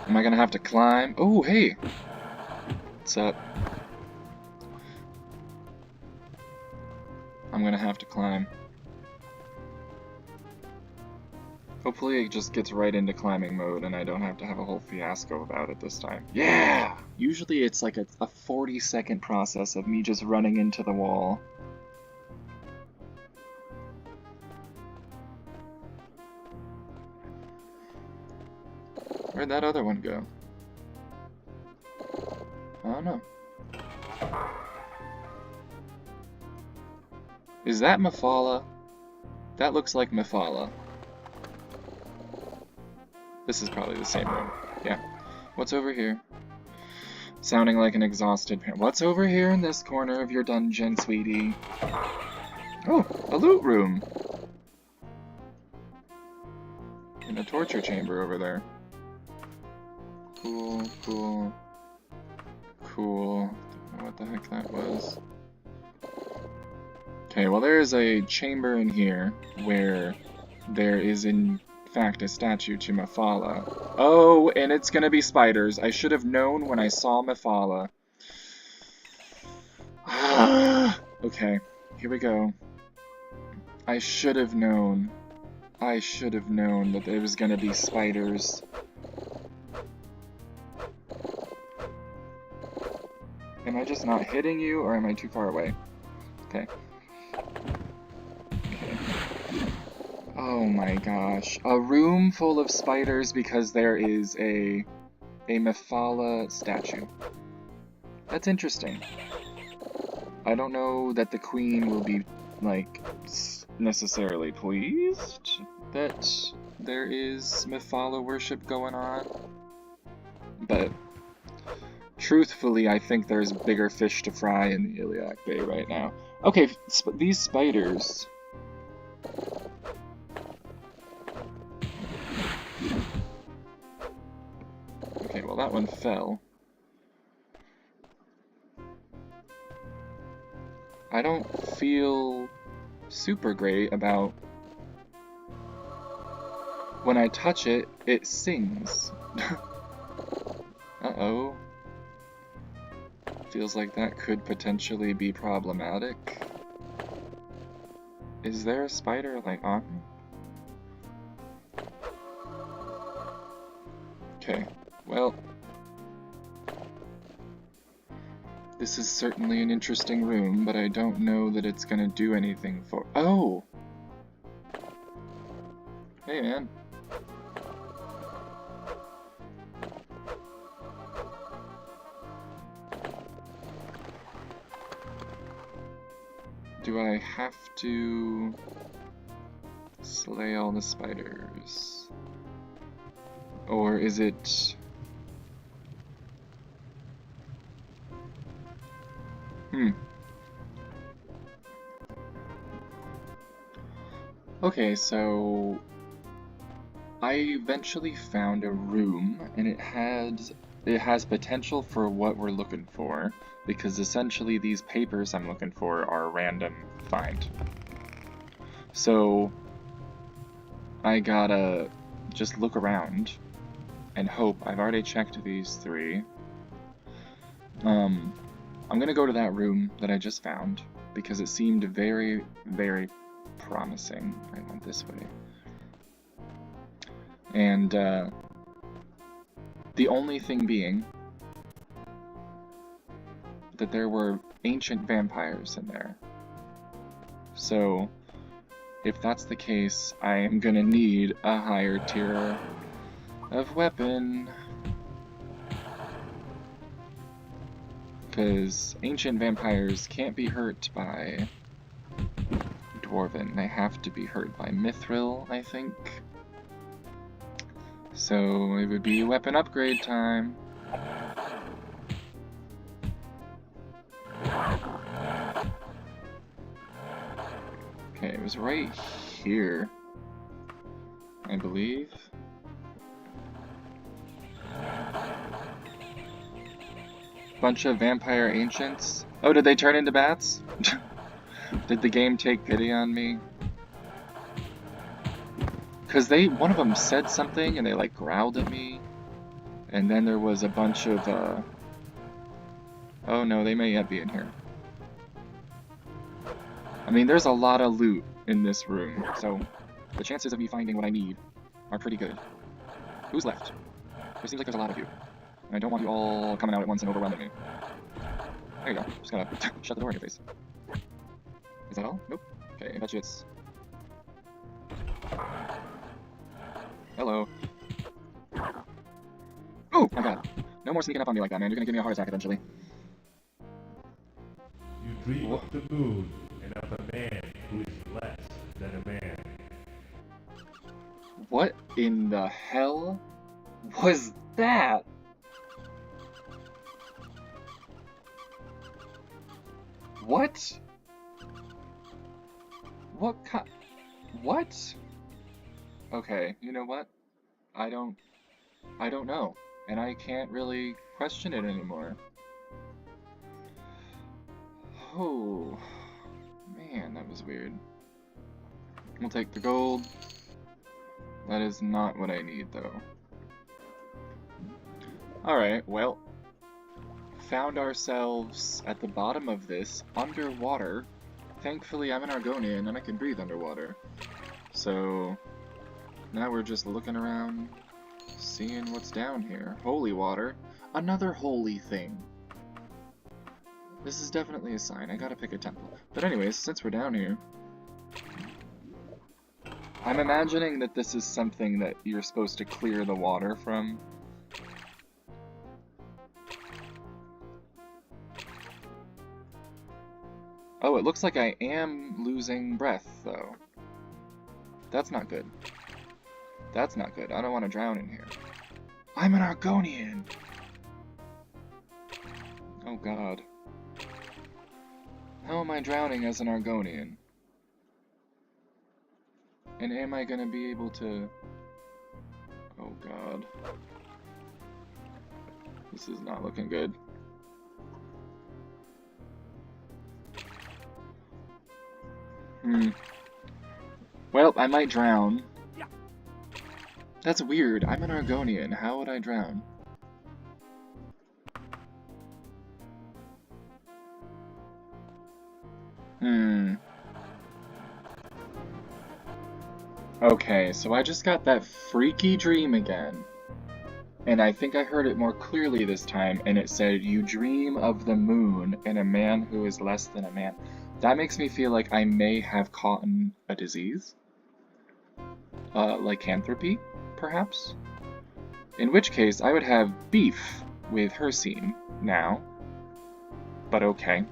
Am I gonna have to climb? Oh, hey! What's up? I'm gonna have to climb. Hopefully it just gets right into climbing mode and I don't have to have a whole fiasco about it this time. Yeah! Usually it's like a 40-second process of me just running into the wall. Where'd that other one go? I don't know. Is that Mephala? That looks like Mephala. This is probably the same room. Yeah. What's over here? Sounding like an exhausted parent. What's over here in this corner of your dungeon, sweetie? Oh, a loot room. And a torture chamber over there. Cool, cool. Cool. Don't know what the heck that was. Okay, well there is a chamber in here where there is in fact a statue to Mephala. Oh, and it's gonna be spiders. I should have known when I saw Mephala. Okay, here we go. I should have known. I should have known that there was gonna be spiders. Am I just not hitting you, or am I too far away? Okay. Oh my gosh. A room full of spiders because there is a Mephala statue. That's interesting. I don't know that the queen will be, like, necessarily pleased that there is Mephala worship going on. But truthfully, I think there's bigger fish to fry in the Iliac Bay right now. Okay, these spiders... Okay, well that one fell. I don't feel super great about... When I touch it, it sings. Uh-oh. Feels like that could potentially be problematic. Is there a spider, like, on me? Okay, well... This is certainly an interesting room, but I don't know that it's gonna do anything for... Oh! Hey, man. Do I have to slay all the spiders? Or is it... Okay, so... I eventually found a room, and it has potential for what we're looking for, because essentially these papers I'm looking for are a random find. So I gotta just look around and hope. I've already checked these three. I'm gonna go to that room that I just found because it seemed very, very promising. I went this way. And the only thing being that there were ancient vampires in there. So, if that's the case, I am gonna need a higher tier of weapon. Because ancient vampires can't be hurt by Dwarven. They have to be hurt by Mithril, I think. So it would be weapon upgrade time. Okay, it was right here, I believe. Bunch of vampire ancients. Oh, did they turn into bats? Did the game take pity on me? Because one of them said something and they like growled at me. And then there was a bunch of, oh no, they may yet be in here. I mean, there's a lot of loot in this room, so the chances of me finding what I need are pretty good. Who's left? There seems like there's a lot of you. And I don't want you all coming out at once and overwhelming me. There you go. Just gotta shut the door in your face. Is that all? Nope. Okay, I bet you it's... Hello. Oh my god. No more sneaking up on me like that, man. You're gonna give me a heart attack eventually. You dream of the moon and of a man who is less than a man. What in the hell was that? What? What kind? What? Okay, you know what? I don't know, and I can't really question it anymore. Oh, man, that was weird. We'll take the gold. That is not what I need, though. Alright, well, found ourselves at the bottom of this, underwater. Thankfully, I'm an Argonian, and I can breathe underwater. So, now we're just looking around, seeing what's down here. Holy water. Another holy thing. This is definitely a sign. I gotta pick a temple. But anyways, since we're down here, I'm imagining that this is something that you're supposed to clear the water from. Oh, it looks like I am losing breath, though. That's not good. That's not good. I don't want to drown in here. I'm an Argonian! Oh god. How am I drowning as an Argonian? And am I gonna be able to... Oh god. This is not looking good. Well, I might drown. That's weird. I'm an Argonian. How would I drown? Okay, so I just got that freaky dream again. And I think I heard it more clearly this time, and it said, you dream of the moon and a man who is less than a man. That makes me feel like I may have caught a disease. Lycanthropy, perhaps? In which case, I would have beef with Hercene now. But okay.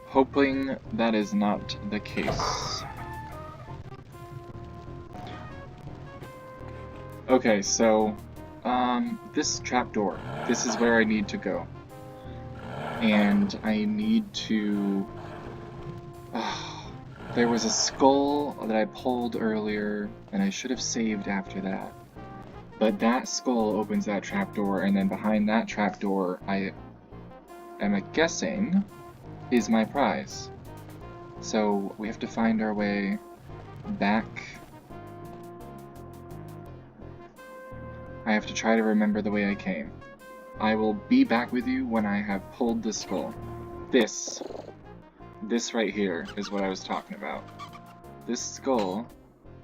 Hoping that is not the case. Okay, so, this trapdoor. This is where I need to go. And I need to... there was a skull that I pulled earlier, and I should have saved after that. But that skull opens that trapdoor, and then behind that trapdoor, I am guessing, is my prize. So we have to find our way back. I have to try to remember the way I came. I will be back with you when I have pulled the skull. This right here is what I was talking about. This skull...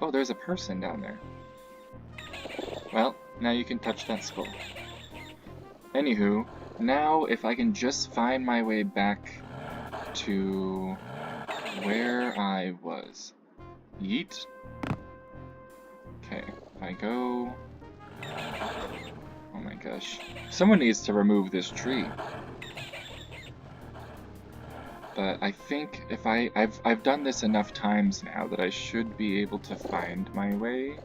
Oh, there's a person down there. Well, now you can touch that skull. Anywho, now if I can just find my way back to where I was. Yeet. Okay, if I go... Oh my gosh. Someone needs to remove this tree. But I think if I've done this enough times now that I should be able to find my way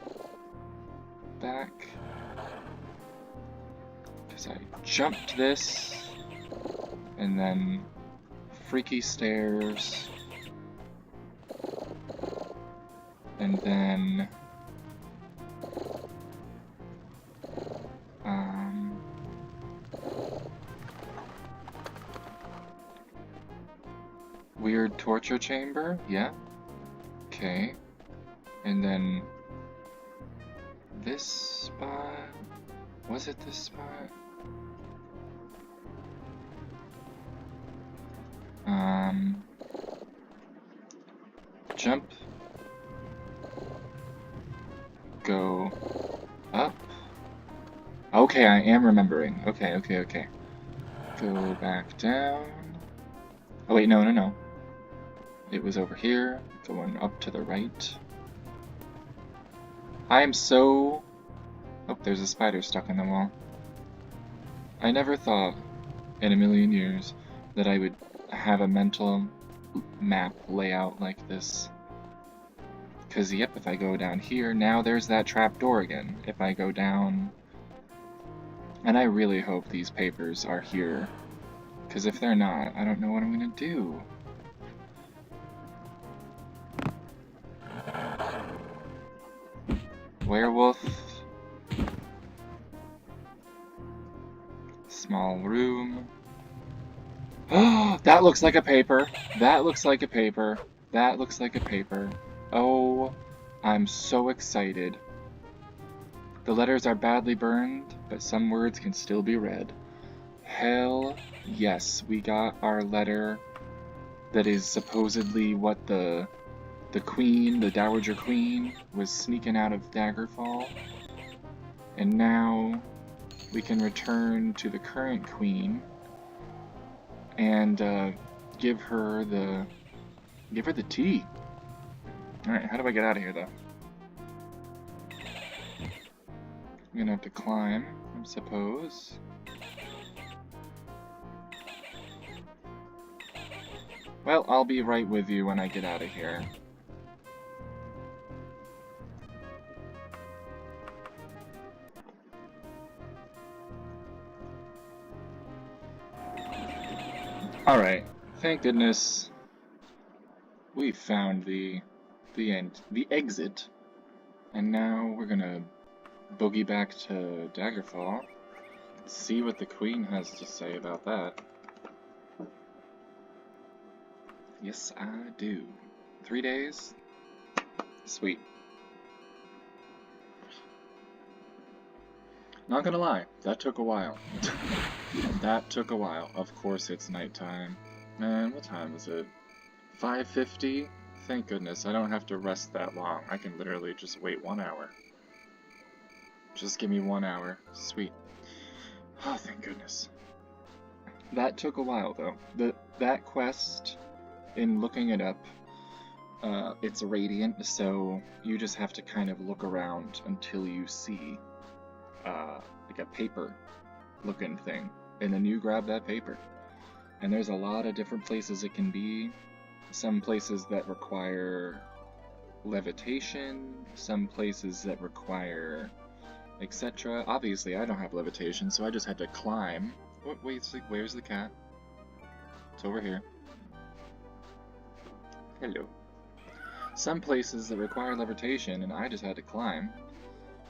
back. Because I jumped this, and then freaky stairs, and then weird torture chamber, yeah. Okay. And then this spot. Was it this spot? Jump. Go up. Okay, I am remembering. Okay. Go back down. Oh wait, no. It was over here, going up to the right. I am so... Oh, there's a spider stuck in the wall. I never thought in a million years that I would have a mental map layout like this. Because, yep, if I go down here, now there's that trap door again. If I go down... And I really hope these papers are here. Because if they're not, I don't know what I'm gonna do. Werewolf. Small room. Oh, that looks like a paper. That looks like a paper. That looks like a paper. Oh, I'm so excited. The letters are badly burned, but some words can still be read. Hell yes, we got our letter that is supposedly what the queen, the Dowager Queen, was sneaking out of Daggerfall. And now we can return to the current queen and give her the tea. Alright, how do I get out of here though? I'm gonna have to climb, I suppose. Well, I'll be right with you when I get out of here. Alright, thank goodness we found the exit, and now we're gonna boogie back to Daggerfall, see what the Queen has to say about that. Yes, I do. 3 days? Sweet. Not gonna lie, that took a while. That took a while. Of course it's nighttime. Man, what time is it? 5:50? Thank goodness, I don't have to rest that long. I can literally just wait 1 hour. Just give me 1 hour. Sweet. Oh, thank goodness. That took a while, though. That quest, in looking it up, it's radiant, so you just have to kind of look around until you see, like a paper-looking thing. And then you grab that paper. And there's a lot of different places it can be. Some places that require levitation, some places that require etc. Obviously, I don't have levitation, so I just had to climb. Where's the cat? It's over here. Hello. Some places that require levitation, and I just had to climb,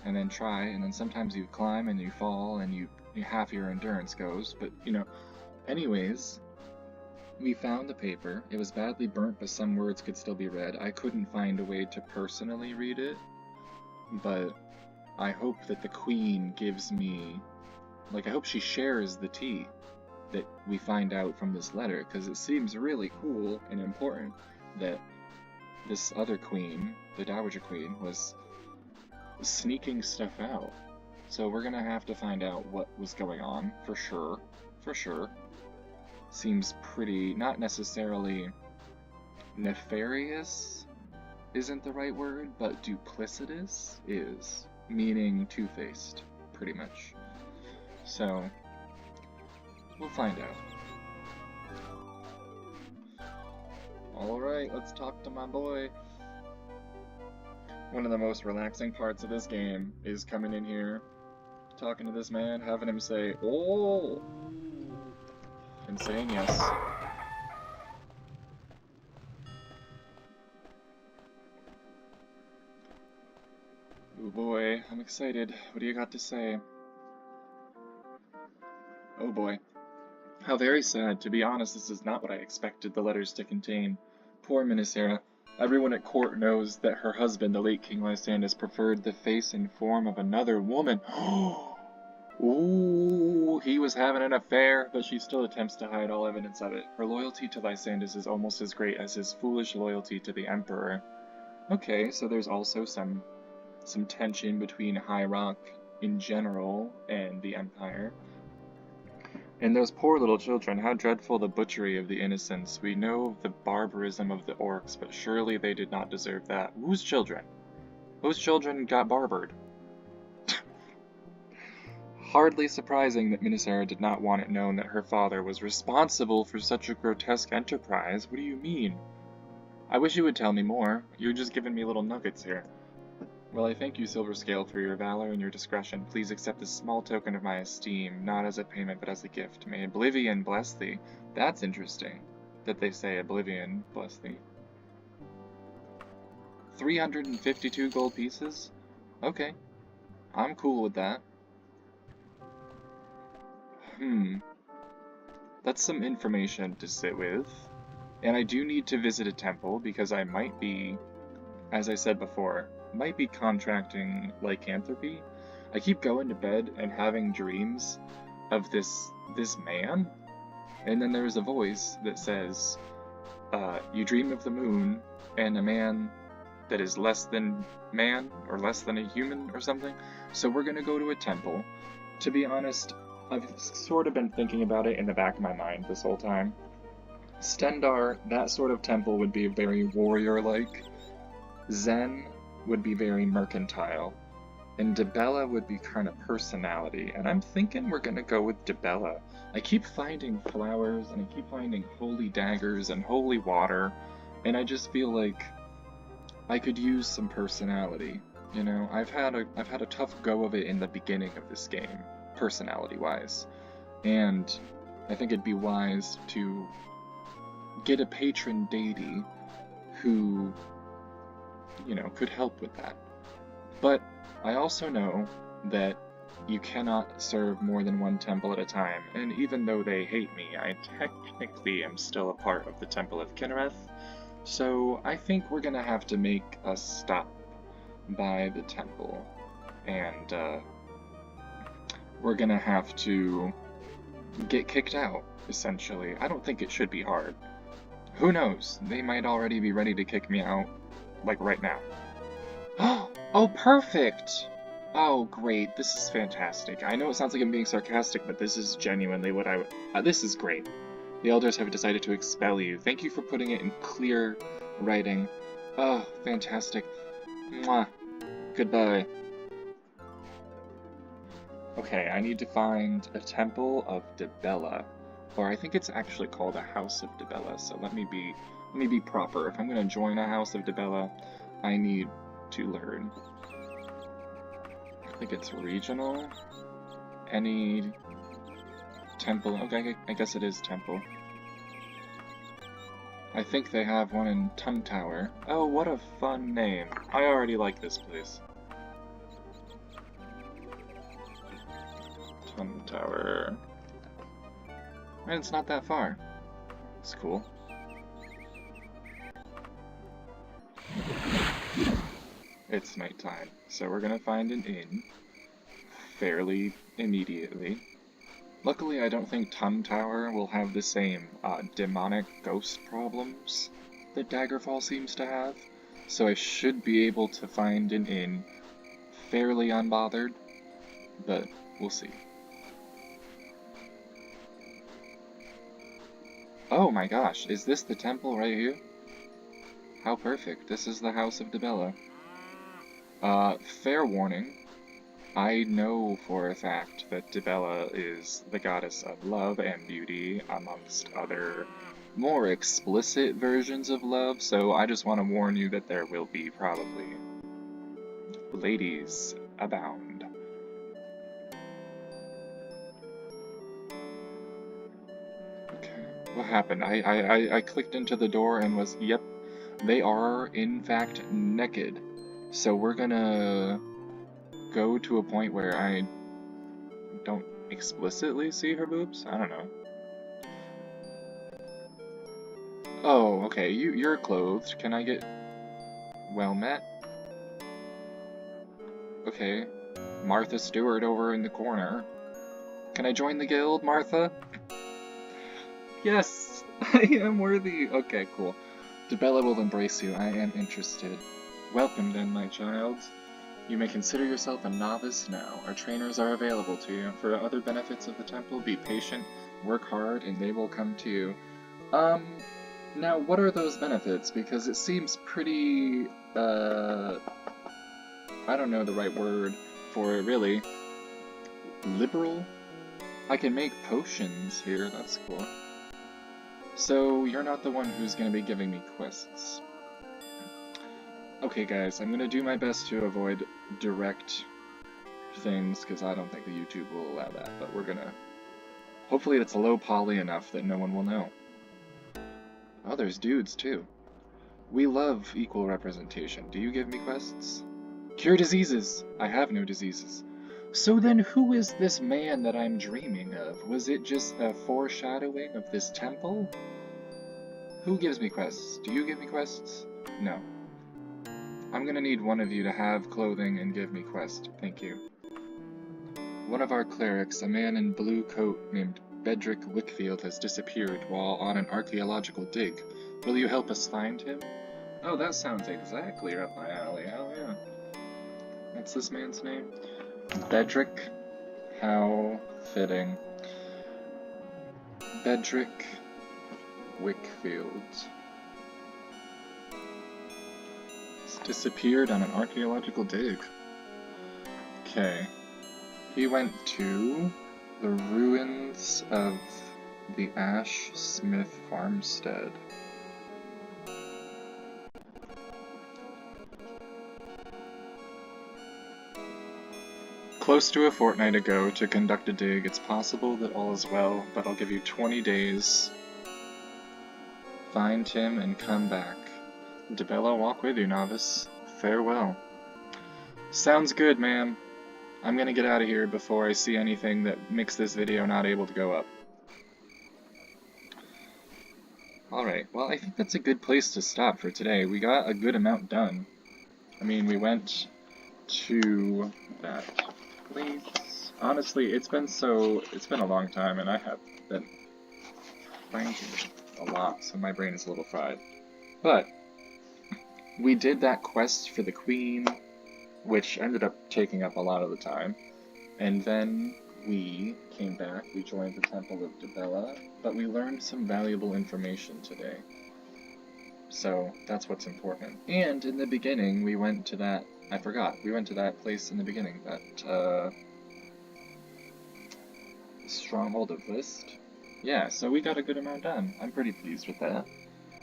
and then try, and then sometimes you climb and you fall, and half your endurance goes, but, you know. Anyways, we found the paper. It was badly burnt, but some words could still be read. I couldn't find a way to personally read it, but I hope that the Queen gives me, like, I hope she shares the tea that we find out from this letter, because it seems really cool and important that this other queen, the Dowager Queen, was sneaking stuff out. So we're gonna have to find out what was going on, for sure. For sure. Seems pretty, not necessarily nefarious isn't the right word, but duplicitous is, meaning two-faced, pretty much. So, we'll find out. Alright, let's talk to my boy. One of the most relaxing parts of this game is coming in here, talking to this man, having him say, "Oh!" and saying yes. Oh boy, I'm excited. What do you got to say? Oh boy. How very sad. To be honest, this is not what I expected the letters to contain. Poor Minisera. Everyone at court knows that her husband, the late King Lysandas, preferred the face and form of another woman. Ooh, he was having an affair, but she still attempts to hide all evidence of it. Her loyalty to Lysandas is almost as great as his foolish loyalty to the Emperor. Okay, so there's also some tension between High Rock in general and the Empire. And those poor little children, how dreadful the butchery of the innocents. We know of the barbarism of the orcs, but surely they did not deserve that. Whose children? Whose children got barbared? Hardly surprising that Minisera did not want it known that her father was responsible for such a grotesque enterprise. What do you mean? I wish you would tell me more. You're just giving me little nuggets here. Well, I thank you, Silverscale, for your valor and your discretion. Please accept this small token of my esteem, not as a payment, but as a gift. May Oblivion bless thee. That's interesting, that they say Oblivion bless thee. 352 gold pieces? Okay. I'm cool with that. That's some information to sit with. And I do need to visit a temple, because I might be, as I said before, might be contracting lycanthropy. I keep going to bed and having dreams of this man, and then there's a voice that says, you dream of the moon and a man that is less than man, or less than a human, or something. So we're gonna go to a temple. To be honest, I've sort of been thinking about it in the back of my mind this whole time. Stendar, that sort of temple would be very warrior-like. Zen would be very mercantile, and Dibella would be kind of personality, and I'm thinking we're gonna go with Dibella. I keep finding flowers, and I keep finding holy daggers and holy water, and I just feel like I could use some personality. You know, I've had a tough go of it in the beginning of this game, personality-wise, and I think it'd be wise to get a patron deity who, you know, could help with that. But I also know that you cannot serve more than one temple at a time, and even though they hate me, I technically am still a part of the Temple of Kinnereth, so I think we're gonna have to make a stop by the temple, and we're gonna have to get kicked out, essentially. I don't think it should be hard. Who knows? They might already be ready to kick me out, like right now. Oh, perfect! Oh, great. This is fantastic. I know it sounds like I'm being sarcastic, but this is genuinely what I would... this is great. The elders have decided to expel you. Thank you for putting it in clear writing. Oh, fantastic. Mwah. Goodbye. Okay, I need to find a temple of Dibella. Or I think it's actually called a House of Dibella, so let me be proper. If I'm gonna join a House of Dibella, I need to learn. I think it's regional. Any temple. Okay, I guess it is temple. I think they have one in Tun Tower. Oh, what a fun name. I already like this place. Tun Tower. And it's not that far. It's cool. It's nighttime, so we're gonna find an inn fairly immediately. Luckily, I don't think Tun Tower will have the same demonic ghost problems that Daggerfall seems to have, so I should be able to find an inn fairly unbothered, but we'll see. Oh my gosh, is this the temple right here? How perfect. This is the House of Dibella. Fair warning. I know for a fact that Dibella is the goddess of love and beauty, amongst other more explicit versions of love, so I just want to warn you that there will be probably ladies abound. Okay, what happened? I clicked into the door and was, yep, they are in fact naked. So we're gonna go to a point where I don't explicitly see her boobs? I don't know. Oh, okay, you're clothed. Can I get well met? Okay. Martha Stewart over in the corner. Can I join the guild, Martha? Yes! I am worthy! Okay, cool. Dibella will embrace you. I am interested. Welcome then, my child. You may consider yourself a novice now. Our trainers are available to you. For other benefits of the temple, be patient, work hard, and they will come to you. Now what are those benefits? Because it seems pretty, I don't know the right word for it, really. Liberal? I can make potions here, that's cool. So, you're not the one who's gonna be giving me quests. Okay guys, I'm gonna do my best to avoid direct things, because I don't think the YouTube will allow that, but we're gonna... Hopefully it's low poly enough that no one will know. Oh, there's dudes too. We love equal representation. Do you give me quests? Cure diseases! I have no diseases. So then who is this man that I'm dreaming of? Was it just a foreshadowing of this temple? Who gives me quests? Do you give me quests? No. I'm gonna need one of you to have clothing and give me quest. Thank you. One of our clerics, a man in blue coat named Bedrick Wickfield, has disappeared while on an archaeological dig. Will you help us find him? Oh, that sounds exactly up my alley. Hell yeah. What's this man's name? Bedrick? How fitting. Bedrick Wickfield. He's disappeared on an archaeological dig. Okay. He went to the ruins of the Ash Smith farmstead. Close to a fortnight ago to conduct a dig. It's possible that all is well, but I'll give you 20 days. Find him and come back. Dibella, walk with you, novice. Farewell. Sounds good, ma'am. I'm gonna get out of here before I see anything that makes this video not able to go up. Alright, well I think that's a good place to stop for today. We got a good amount done. I mean, we went to that place. Honestly, it's been a long time and I have been playing a lot, so my brain is a little fried. But we did that quest for the queen, which ended up taking up a lot of the time. And then we came back, we joined the Temple of Dibella, but we learned some valuable information today. So that's what's important. And in the beginning, we went to that, I forgot, we went to that place in the beginning, that, Stronghold of List. Yeah, so we got a good amount done. I'm pretty pleased with that.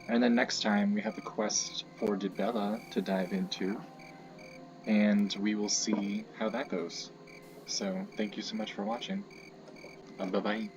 And then next time, we have a quest for Dibella to dive into, and we will see how that goes. So, thank you so much for watching. Bye-bye.